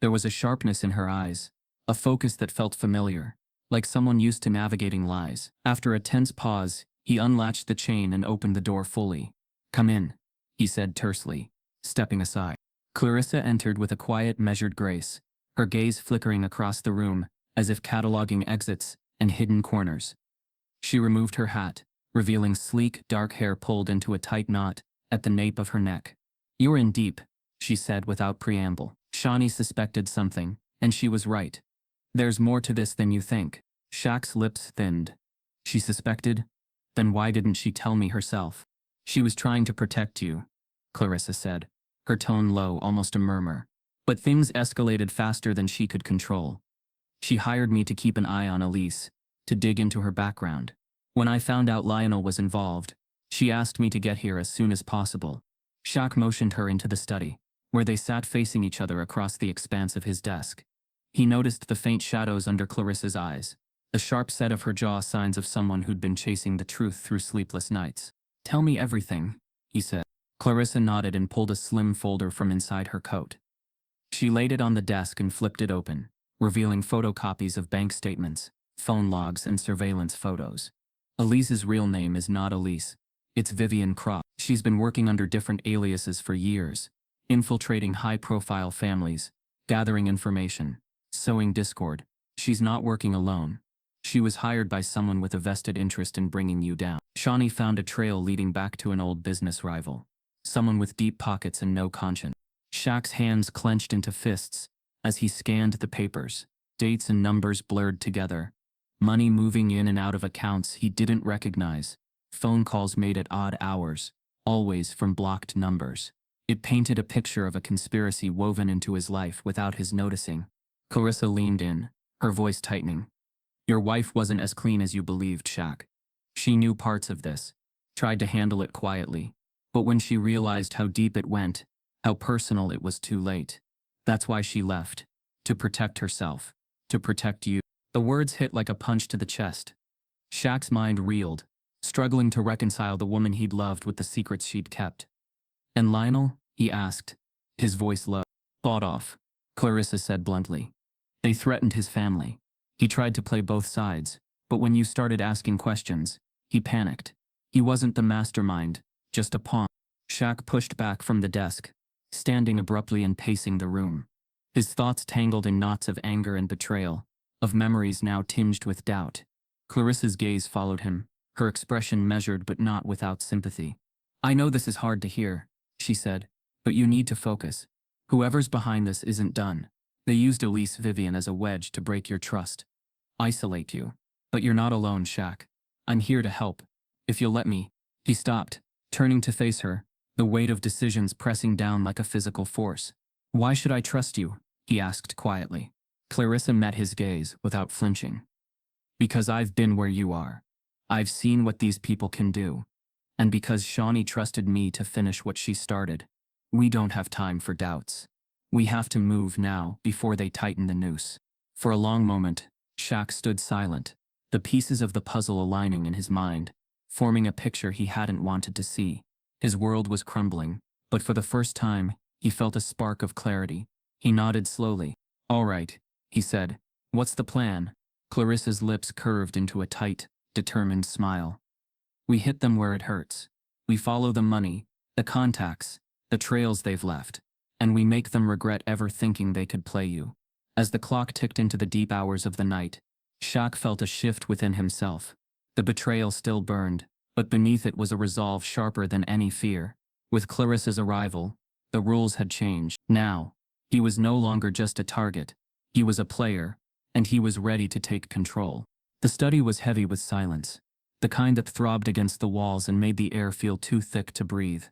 There was a sharpness in her eyes, a focus that felt familiar, like someone used to navigating lies. After a tense pause, he unlatched the chain and opened the door fully. "Come in," he said tersely, stepping aside. Clarissa entered with a quiet, measured grace, her gaze flickering across the room, as if cataloging exits and hidden corners. She removed her hat, revealing sleek, dark hair pulled into a tight knot at the nape of her neck. "You're in deep," she said without preamble. Shaunie suspected something, and she was right. "There's more to this than you think." Shaq's lips thinned. She suspected? Then why didn't she tell me herself? "She was trying to protect you," Clarissa said, her tone low, almost a murmur. "But things escalated faster than she could control. She hired me to keep an eye on Elise, to dig into her background. When I found out Lionel was involved, she asked me to get here as soon as possible." Shaq motioned her into the study, where they sat facing each other across the expanse of his desk. He noticed the faint shadows under Clarissa's eyes, the sharp set of her jaw, signs of someone who'd been chasing the truth through sleepless nights. "Tell me everything," he said. Clarissa nodded and pulled a slim folder from inside her coat. She laid it on the desk and flipped it open, revealing photocopies of bank statements, phone logs, and surveillance photos. "Elise's real name is not Elise. It's Vivian Croft. She's been working under different aliases for years, infiltrating high-profile families, gathering information, sowing discord. She's not working alone. She was hired by someone with a vested interest in bringing you down." Shaunie found a trail leading back to an old business rival, someone with deep pockets and no conscience. Shaq's hands clenched into fists as he scanned the papers, dates and numbers blurred together, money moving in and out of accounts he didn't recognize, phone calls made at odd hours, always from blocked numbers. It painted a picture of a conspiracy woven into his life without his noticing. Clarissa leaned in, her voice tightening. "Your wife wasn't as clean as you believed, Shaq. She knew parts of this, tried to handle it quietly, but when she realized how deep it went, how personal, it was too late. That's why she left. To protect herself. To protect you." The words hit like a punch to the chest. Shaq's mind reeled, struggling to reconcile the woman he'd loved with the secrets she'd kept. "And Lionel?" he asked, his voice low. "Bought off," Clarissa said bluntly. "They threatened his family. He tried to play both sides, but when you started asking questions, he panicked. He wasn't the mastermind, just a pawn." Shaq pushed back from the desk, standing abruptly and pacing the room. His thoughts tangled in knots of anger and betrayal, of memories now tinged with doubt. Clarissa's gaze followed him, her expression measured but not without sympathy. "I know this is hard to hear," she said, "but you need to focus. Whoever's behind this isn't done. They used Elise Vivian as a wedge to break your trust, isolate you. But you're not alone, Shaq. I'm here to help. If you'll let me." He stopped, turning to face her, the weight of decisions pressing down like a physical force. "Why should I trust you?" he asked quietly. Clarissa met his gaze without flinching. "Because I've been where you are. I've seen what these people can do. And because Shaunie trusted me to finish what she started. We don't have time for doubts. We have to move now before they tighten the noose." For a long moment, Shaq stood silent, the pieces of the puzzle aligning in his mind, forming a picture he hadn't wanted to see. His world was crumbling, but for the first time, he felt a spark of clarity. He nodded slowly. "All right," he said. "What's the plan?" Clarissa's lips curved into a tight, determined smile. "We hit them where it hurts. We follow the money, the contacts, the trails they've left, and we make them regret ever thinking they could play you." As the clock ticked into the deep hours of the night, Shaq felt a shift within himself. The betrayal still burned, but beneath it was a resolve sharper than any fear. With Clarissa's arrival, the rules had changed. Now, he was no longer just a target. He was a player, and he was ready to take control. The study was heavy with silence, the kind that throbbed against the walls and made the air feel too thick to breathe.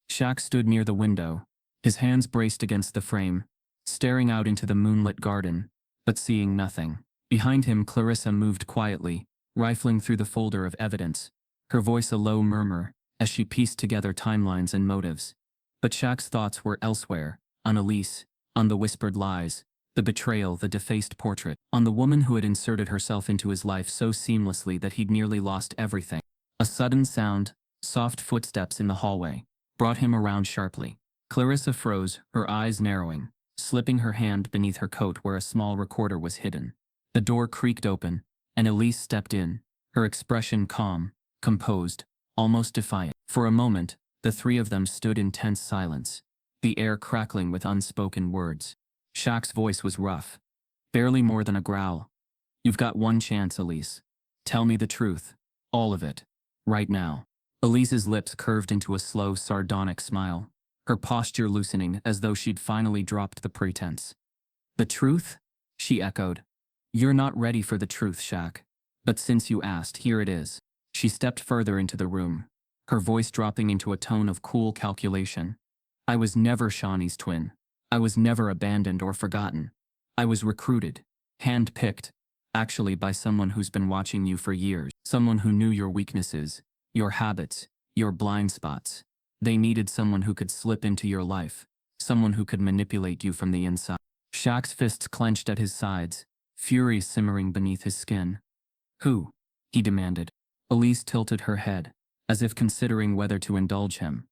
Shaq stood near the window, his hands braced against the frame, staring out into the moonlit garden, but seeing nothing. Behind him, Clarissa moved quietly, rifling through the folder of evidence, her voice a low murmur as she pieced together timelines and motives. But Shaq's thoughts were elsewhere, on Elise, on the whispered lies, the betrayal, the defaced portrait, on the woman who had inserted herself into his life so seamlessly that he'd nearly lost everything. A sudden sound, soft footsteps in the hallway, brought him around sharply. Clarissa froze, her eyes narrowing, slipping her hand beneath her coat where a small recorder was hidden. The door creaked open, and Elise stepped in, her expression calm, composed, almost defiant. For a moment, the three of them stood in tense silence, the air crackling with unspoken words. Shaq's voice was rough, barely more than a growl. "You've got one chance, Elise. Tell me the truth. All of it. Right now." Elise's lips curved into a slow, sardonic smile, her posture loosening as though she'd finally dropped the pretense. "The truth?" she echoed. "You're not ready for the truth, Shaq. But since you asked, here it is." She stepped further into the room, her voice dropping into a tone of cool calculation. "I was never Shaunie's twin. I was never abandoned or forgotten. I was recruited, hand-picked, actually by someone who's been watching you for years, someone who knew your weaknesses, your habits, your blind spots. They needed someone who could slip into your life, someone who could manipulate you from the inside." Shaq's fists clenched at his sides, fury simmering beneath his skin. "Who?" he demanded. Elise tilted her head, as if considering whether to indulge him.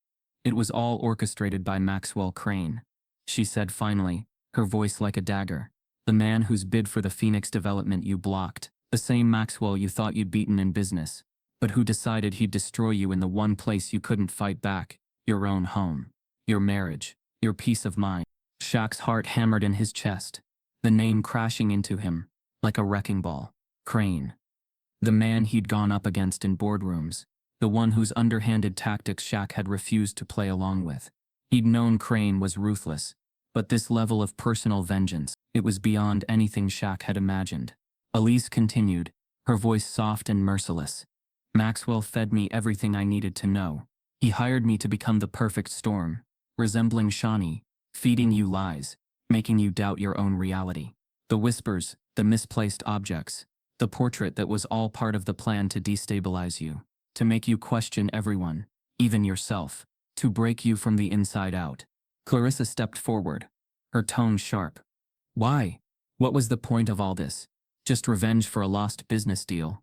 "It was all orchestrated by Maxwell Crane," she said finally, her voice like a dagger. "The man whose bid for the Phoenix development you blocked, the same Maxwell you thought you'd beaten in business, but who decided he'd destroy you in the one place you couldn't fight back, your own home, your marriage, your peace of mind." Shaq's heart hammered in his chest, the name crashing into him, like a wrecking ball. Crane. The man he'd gone up against in boardrooms, the one whose underhanded tactics Shaq had refused to play along with. He'd known Crane was ruthless, but this level of personal vengeance, it was beyond anything Shaq had imagined. Elise continued, her voice soft and merciless. "Maxwell fed me everything I needed to know. He hired me to become the perfect storm, resembling Shaunie, feeding you lies, making you doubt your own reality. The whispers, the misplaced objects, the portrait that was all part of the plan to destabilize you, to make you question everyone, even yourself, to break you from the inside out." Clarissa stepped forward, her tone sharp. "Why? What was the point of all this? Just revenge for a lost business deal?"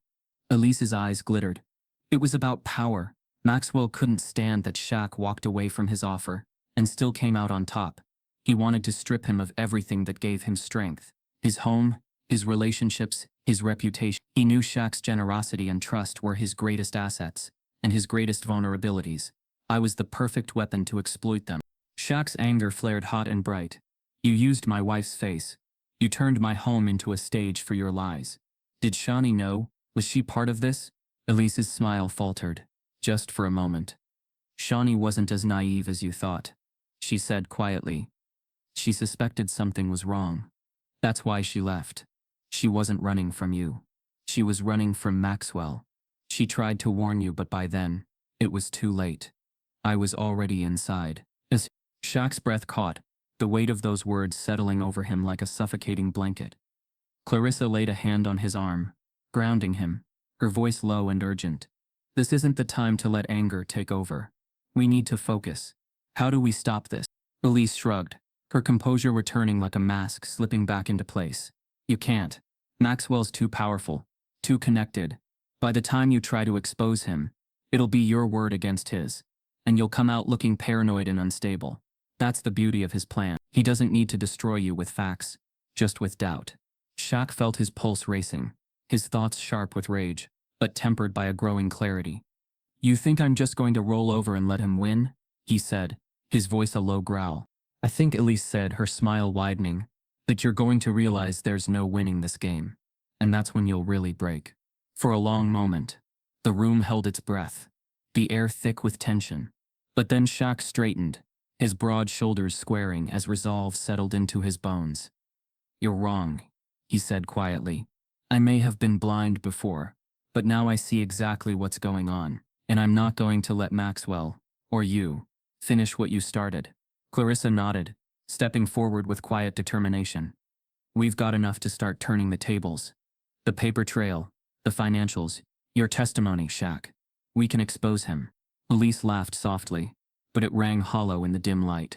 Elise's eyes glittered. "It was about power. Maxwell couldn't stand that Shaq walked away from his offer, and still came out on top. He wanted to strip him of everything that gave him strength. His home, his relationships, his reputation. He knew Shaq's generosity and trust were his greatest assets, and his greatest vulnerabilities. I was the perfect weapon to exploit them." Shaq's anger flared hot and bright. "You used my wife's face. You turned my home into a stage for your lies. Did Shaunie know? Was she part of this? Elise's smile faltered, just for a moment. Shaunie wasn't as naive as you thought, she said quietly. She suspected something was wrong. That's why she left. She wasn't running from you. She was running from Maxwell. She tried to warn you, but by then, it was too late. I was already inside. As Shaq's breath caught, the weight of those words settling over him like a suffocating blanket. Clarissa laid a hand on his arm, grounding him, her voice low and urgent. This isn't the time to let anger take over. We need to focus. How do we stop this? Elise shrugged, her composure returning like a mask slipping back into place. You can't. Maxwell's too powerful, too connected. By the time you try to expose him, it'll be your word against his, and you'll come out looking paranoid and unstable. That's the beauty of his plan. He doesn't need to destroy you with facts, just with doubt. Shaq felt his pulse racing, his thoughts sharp with rage, but tempered by a growing clarity. You think I'm just going to roll over and let him win? He said, his voice a low growl. I think Elise said, her smile widening, that you're going to realize there's no winning this game. And that's when you'll really break. For a long moment, the room held its breath, the air thick with tension. But then Shaq straightened, his broad shoulders squaring as resolve settled into his bones. You're wrong, he said quietly. I may have been blind before, but now I see exactly what's going on, and I'm not going to let Maxwell, or you, finish what you started. Clarissa nodded, stepping forward with quiet determination. We've got enough to start turning the tables. The paper trail, the financials, your testimony, Shaq. We can expose him. Elise laughed softly, but it rang hollow in the dim light.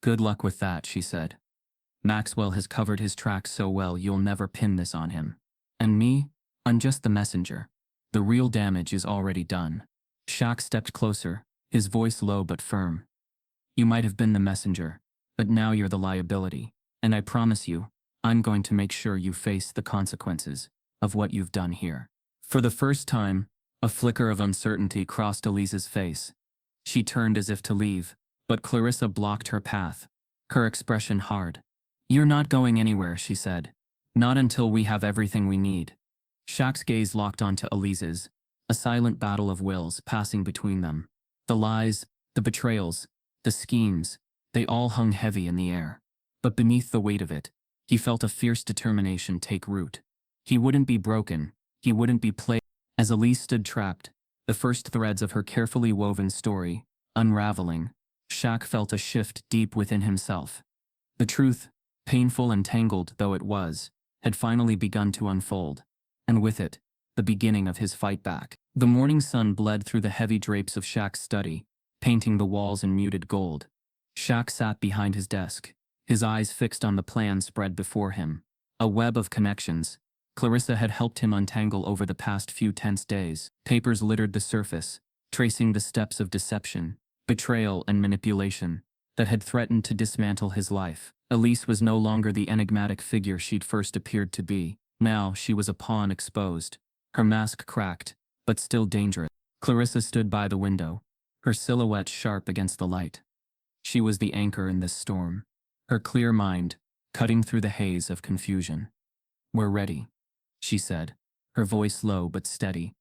Good luck with that, she said. Maxwell has covered his tracks so well you'll never pin this on him. And me? I'm just the messenger. The real damage is already done. Shaq stepped closer, his voice low but firm. You might have been the messenger, but now you're the liability, and I promise you, I'm going to make sure you face the consequences of what you've done here. For the first time, a flicker of uncertainty crossed Elise's face. She turned as if to leave, but Clarissa blocked her path, her expression hard. You're not going anywhere, she said. Not until we have everything we need. Shaq's gaze locked onto Elise's, a silent battle of wills passing between them. The lies, the betrayals, the schemes, they all hung heavy in the air. But beneath the weight of it, he felt a fierce determination take root. He wouldn't be broken, he wouldn't be played. As Elise stood trapped, the first threads of her carefully woven story unraveling, Shaq felt a shift deep within himself. The truth, painful and tangled though it was, had finally begun to unfold, and with it, the beginning of his fight back. The morning sun bled through the heavy drapes of Shaq's study, painting the walls in muted gold. Shaq sat behind his desk, his eyes fixed on the plan spread before him. A web of connections Clarissa had helped him untangle over the past few tense days. Papers littered the surface, tracing the steps of deception, betrayal, and manipulation that had threatened to dismantle his life. Elise was no longer the enigmatic figure she'd first appeared to be. Now she was a pawn exposed, her mask cracked, but still dangerous. Clarissa stood by the window, her silhouette sharp against the light. She was the anchor in this storm, her clear mind cutting through the haze of confusion. We're ready, she said, her voice low but steady.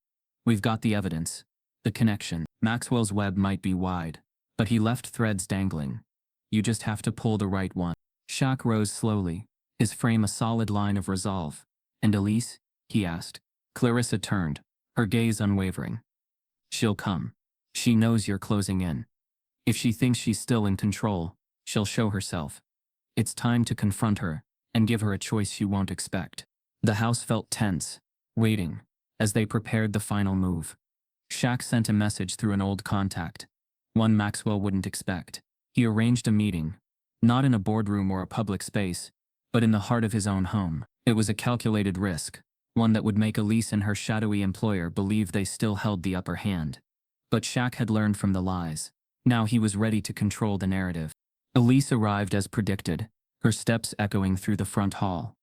We've got the evidence, the connection. Maxwell's web might be wide, but he left threads dangling. You just have to pull the right one. Shaq rose slowly, his frame a solid line of resolve. And Elise? He asked. Clarissa turned, her gaze unwavering. She'll come. She knows you're closing in. If she thinks she's still in control, she'll show herself. It's time to confront her and give her a choice she won't expect. The house felt tense, waiting, as they prepared the final move. Shaq sent a message through an old contact, one Maxwell wouldn't expect. He arranged a meeting, not in a boardroom or a public space, but in the heart of his own home. It was a calculated risk, one that would make Elise and her shadowy employer believe they still held the upper hand. But Shaq had learned from the lies. Now he was ready to control the narrative. Elise arrived as predicted, her steps echoing through the front hall.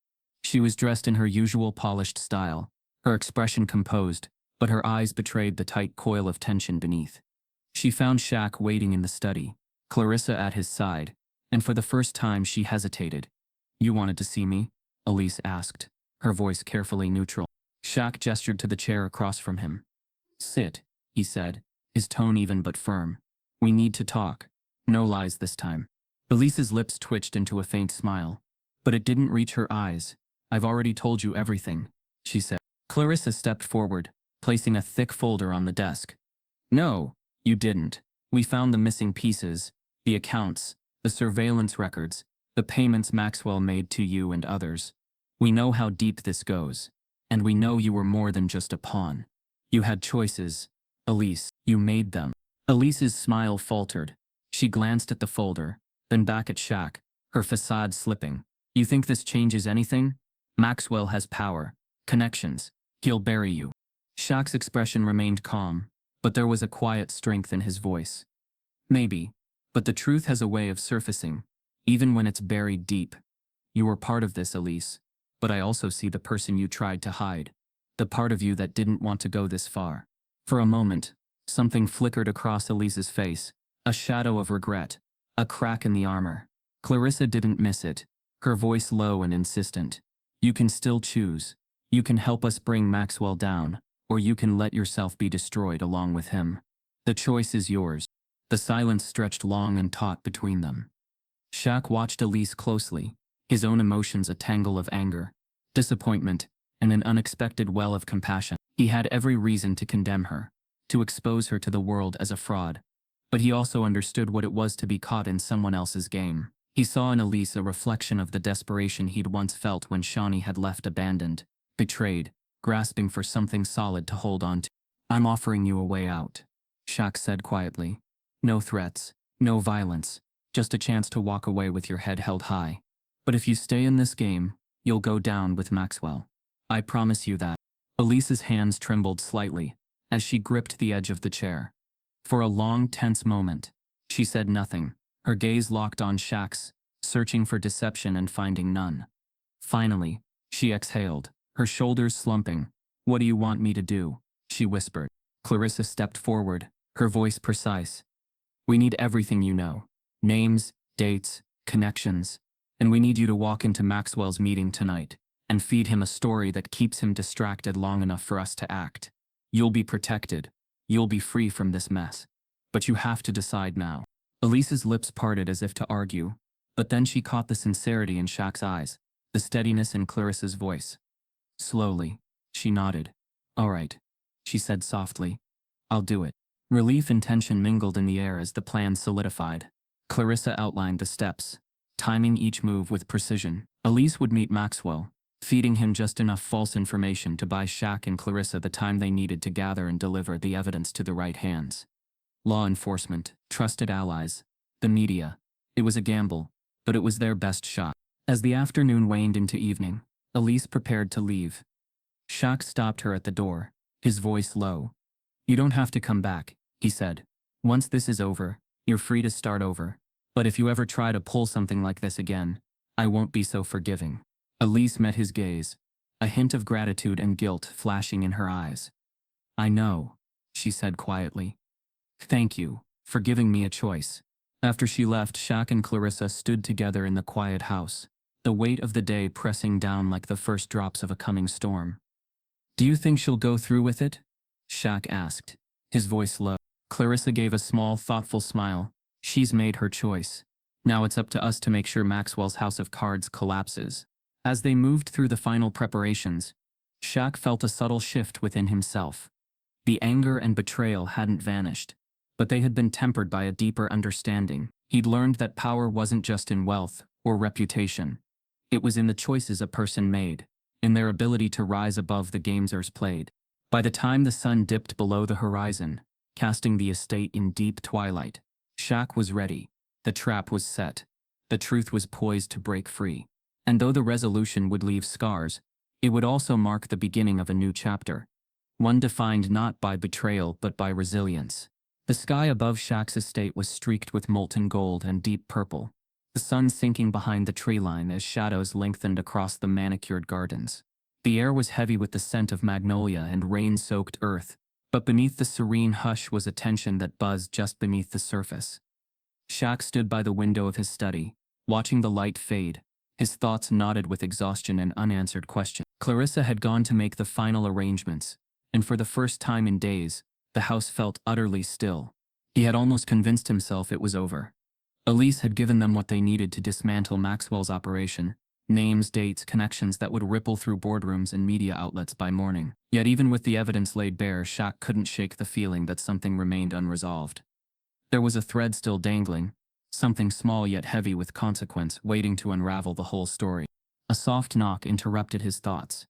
She was dressed in her usual polished style, her expression composed, but her eyes betrayed the tight coil of tension beneath. She found Shaq waiting in the study, Clarissa at his side, and for the first time she hesitated. You wanted to see me? Elise asked, her voice carefully neutral. Shaq gestured to the chair across from him. Sit, he said, his tone even but firm. We need to talk. No lies this time. Elise's lips twitched into a faint smile, but it didn't reach her eyes. I've already told you everything, she said. Clarissa stepped forward, placing a thick folder on the desk. No, you didn't. We found the missing pieces, the accounts, the surveillance records, the payments Maxwell made to you and others. We know how deep this goes, and we know you were more than just a pawn. You had choices, Elise, you made them. Elise's smile faltered. She glanced at the folder, then back at Shaq, her facade slipping. You think this changes anything? Maxwell has power, connections. He'll bury you. Shaq's expression remained calm, but there was a quiet strength in his voice. Maybe, but the truth has a way of surfacing, even when it's buried deep. You were part of this, Elise, but I also see the person you tried to hide, the part of you that didn't want to go this far. For a moment, something flickered across Elise's face, a shadow of regret, a crack in the armor. Clarissa didn't miss it, her voice low and insistent. You can still choose. You can help us bring Maxwell down, or you can let yourself be destroyed along with him. The choice is yours. The silence stretched long and taut between them. Shaq watched Elise closely, his own emotions a tangle of anger, disappointment, and an unexpected well of compassion. He had every reason to condemn her, to expose her to the world as a fraud, but he also understood what it was to be caught in someone else's game. He saw in Elise a reflection of the desperation he'd once felt when Shaunie had left abandoned, betrayed, grasping for something solid to hold on to. I'm offering you a way out, Shaq said quietly. No threats, no violence, just a chance to walk away with your head held high. But if you stay in this game, you'll go down with Maxwell. I promise you that. Elise's hands trembled slightly as she gripped the edge of the chair. For a long, tense moment, she said nothing, her gaze locked on Shaq's, searching for deception and finding none. Finally, she exhaled, her shoulders slumping. What do you want me to do? She whispered. Clarissa stepped forward, her voice precise. We need everything you know. Names, dates, connections. And we need you to walk into Maxwell's meeting tonight and feed him a story that keeps him distracted long enough for us to act. You'll be protected. You'll be free from this mess. But you have to decide now. Elise's lips parted as if to argue, but then she caught the sincerity in Shaq's eyes, the steadiness in Clarissa's voice. Slowly, she nodded. All right, she said softly. I'll do it. Relief and tension mingled in the air as the plan solidified. Clarissa outlined the steps, timing each move with precision. Elise would meet Maxwell, feeding him just enough false information to buy Shaq and Clarissa the time they needed to gather and deliver the evidence to the right hands. Law enforcement, trusted allies, the media. It was a gamble, but it was their best shot. As the afternoon waned into evening, Elise prepared to leave. Shaq stopped her at the door, his voice low. You don't have to come back, he said. Once this is over, you're free to start over. But if you ever try to pull something like this again, I won't be so forgiving. Elise met his gaze, a hint of gratitude and guilt flashing in her eyes. I know, she said quietly. Thank you for giving me a choice. After she left, Shaq and Clarissa stood together in the quiet house, the weight of the day pressing down like the first drops of a coming storm. Do you think she'll go through with it? Shaq asked, his voice low. Clarissa gave a small, thoughtful smile. She's made her choice. Now it's up to us to make sure Maxwell's house of cards collapses. As they moved through the final preparations, Shaq felt a subtle shift within himself. The anger and betrayal hadn't vanished, but they had been tempered by a deeper understanding. He'd learned that power wasn't just in wealth or reputation. It was in the choices a person made, in their ability to rise above the games others played. By the time the sun dipped below the horizon, casting the estate in deep twilight, Shaq was ready. The trap was set. The truth was poised to break free. And though the resolution would leave scars, it would also mark the beginning of a new chapter. One defined not by betrayal but by resilience. The sky above Shaq's estate was streaked with molten gold and deep purple, the sun sinking behind the tree line as shadows lengthened across the manicured gardens. The air was heavy with the scent of magnolia and rain-soaked earth, but beneath the serene hush was a tension that buzzed just beneath the surface. Shaq stood by the window of his study, watching the light fade, His thoughts knotted with exhaustion and unanswered questions. Clarissa had gone to make the final arrangements, and for the first time in days, the house felt utterly still. He had almost convinced himself it was over. Elise had given them what they needed to dismantle Maxwell's operation: names, dates, connections that would ripple through boardrooms and media outlets by morning. Yet even with the evidence laid bare, Shaq couldn't shake the feeling that something remained unresolved. There was a thread still dangling, something small yet heavy with consequence, waiting to unravel the whole story. A soft knock interrupted his thoughts.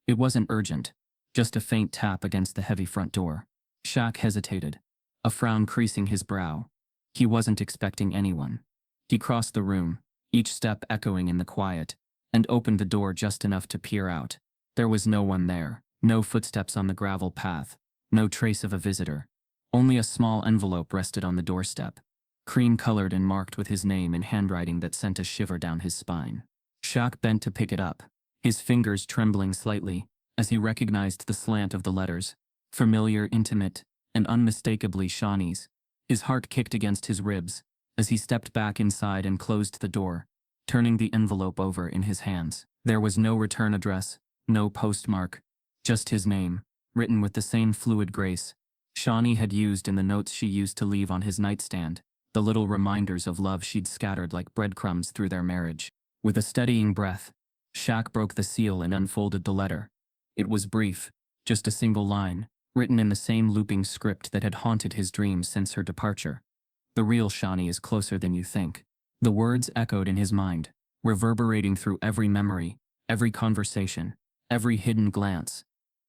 It wasn't urgent, just a faint tap against the heavy front door. Shaq hesitated, a frown creasing his brow. He wasn't expecting anyone. He crossed the room, each step echoing in the quiet, and opened the door just enough to peer out. There was no one there, no footsteps on the gravel path, no trace of a visitor. Only a small envelope rested on the doorstep, cream-colored and marked with his name in handwriting that sent a shiver down his spine. Shaq bent to pick it up, his fingers trembling slightly as he recognized the slant of the letters, familiar, intimate, and unmistakably Shaunie's. His heart kicked against his ribs as he stepped back inside and closed the door, turning the envelope over in his hands. There was no return address, no postmark, just his name, written with the same fluid grace Shaunie had used in the notes she used to leave on his nightstand, the little reminders of love she'd scattered like breadcrumbs through their marriage. With a steadying breath, Shaq broke the seal and unfolded the letter. It was brief, just a single line, written in the same looping script that had haunted his dreams since her departure. "The real Shaunie is closer than you think." The words echoed in his mind, reverberating through every memory, every conversation, every hidden glance.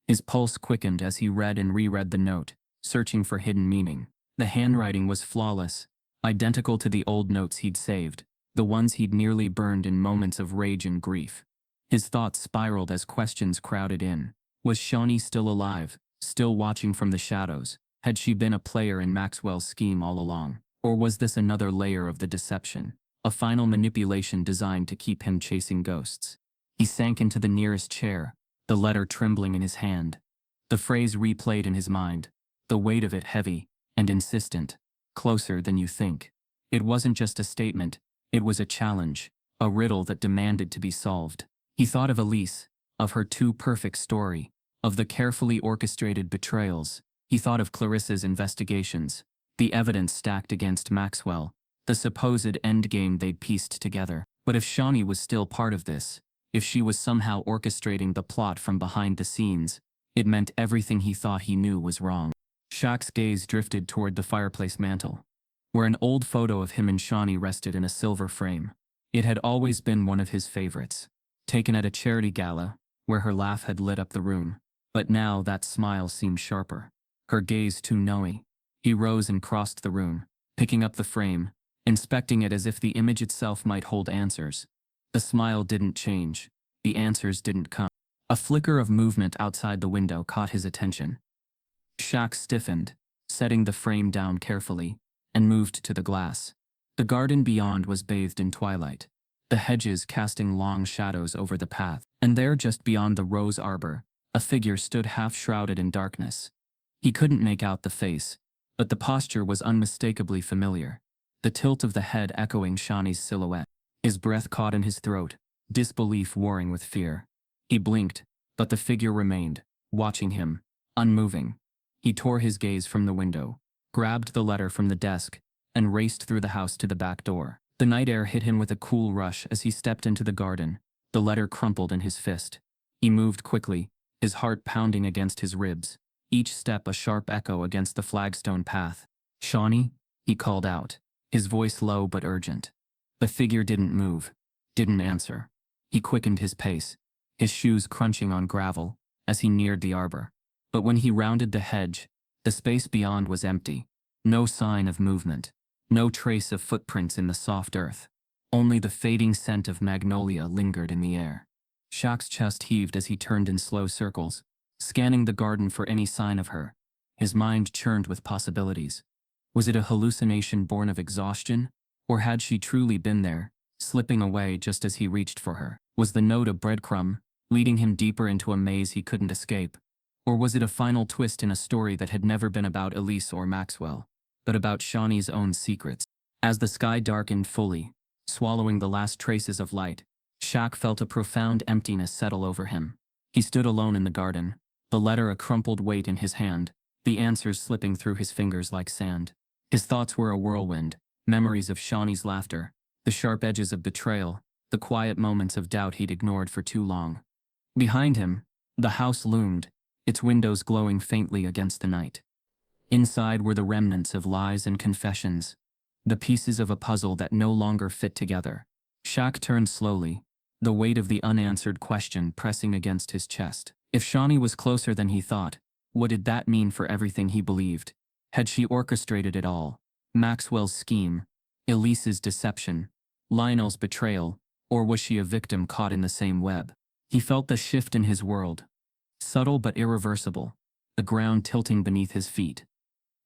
His pulse quickened as he read and reread the note, searching for hidden meaning. The handwriting was flawless, identical to the old notes he'd saved, the ones he'd nearly burned in moments of rage and grief. His thoughts spiraled as questions crowded in. Was Shaunie still alive, still watching from the shadows? Had she been a player in Maxwell's scheme all along? Or was this another layer of the deception, a final manipulation designed to keep him chasing ghosts? He sank into the nearest chair, the letter trembling in his hand. The phrase replayed in his mind, the weight of it heavy and insistent. "Closer than you think." It wasn't just a statement, it was a challenge, a riddle that demanded to be solved. He thought of Elise, of her too perfect story, of the carefully orchestrated betrayals. He thought of Clarissa's investigations, the evidence stacked against Maxwell, the supposed endgame they'd pieced together. But if Shaunie was still part of this, if she was somehow orchestrating the plot from behind the scenes, it meant everything he thought he knew was wrong. Shaq's gaze drifted toward the fireplace mantel, where an old photo of him and Shaunie rested in a silver frame. It had always been one of his favorites, taken at a charity gala, where her laugh had lit up the room. But now that smile seemed sharper, her gaze too knowing. He rose and crossed the room, picking up the frame, inspecting it as if the image itself might hold answers. The smile didn't change, the answers didn't come. A flicker of movement outside the window caught his attention. Shaq stiffened, setting the frame down carefully, and moved to the glass. The garden beyond was bathed in twilight, the hedges casting long shadows over the path. And there, just beyond the rose arbor, a figure stood half-shrouded in darkness. He couldn't make out the face, but the posture was unmistakably familiar, the tilt of the head echoing Shaunie's silhouette. His breath caught in his throat, disbelief warring with fear. He blinked, but the figure remained, watching him, unmoving. He tore his gaze from the window, grabbed the letter from the desk, and raced through the house to the back door. The night air hit him with a cool rush as he stepped into the garden, the letter crumpled in his fist. He moved quickly, his heart pounding against his ribs, each step a sharp echo against the flagstone path. "Shaunie?" he called out, his voice low but urgent. The figure didn't move, didn't answer. He quickened his pace, his shoes crunching on gravel, as he neared the arbor. But when he rounded the hedge, the space beyond was empty. No sign of movement, no trace of footprints in the soft earth. Only the fading scent of magnolia lingered in the air. Shaq's chest heaved as he turned in slow circles, scanning the garden for any sign of her. His mind churned with possibilities. Was it a hallucination born of exhaustion? Or had she truly been there, slipping away just as he reached for her? Was the note a breadcrumb, leading him deeper into a maze he couldn't escape? Or was it a final twist in a story that had never been about Elise or Maxwell, but about Shaunie's own secrets? As the sky darkened fully, swallowing the last traces of light, Shaq felt a profound emptiness settle over him. He stood alone in the garden, the letter a crumpled weight in his hand, the answers slipping through his fingers like sand. His thoughts were a whirlwind, memories of Shaunie's laughter, the sharp edges of betrayal, the quiet moments of doubt he'd ignored for too long. Behind him, the house loomed, its windows glowing faintly against the night. Inside were the remnants of lies and confessions, the pieces of a puzzle that no longer fit together. Shaq turned slowly, the weight of the unanswered question pressing against his chest. If Shaunie was closer than he thought, what did that mean for everything he believed? Had she orchestrated it all? Maxwell's scheme, Elise's deception, Lionel's betrayal, or was she a victim caught in the same web? He felt the shift in his world, subtle but irreversible, the ground tilting beneath his feet.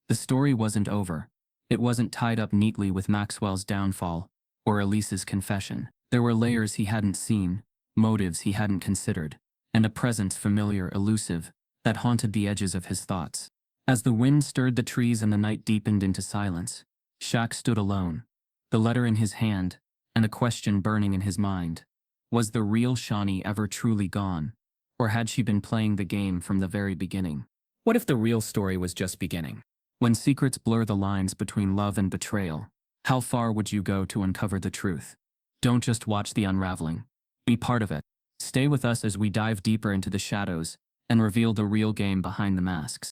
The story wasn't over. It wasn't tied up neatly with Maxwell's downfall or Elise's confession. There were layers he hadn't seen, motives he hadn't considered, and a presence familiar, elusive, that haunted the edges of his thoughts. As the wind stirred the trees and the night deepened into silence, Shaq stood alone, the letter in his hand, and a question burning in his mind. Was the real Shaunie ever truly gone, or had she been playing the game from the very beginning? What if the real story was just beginning? When secrets blur the lines between love and betrayal, how far would you go to uncover the truth? Don't just watch the unraveling. Be part of it. Stay with us as we dive deeper into the shadows and reveal the real game behind the masks.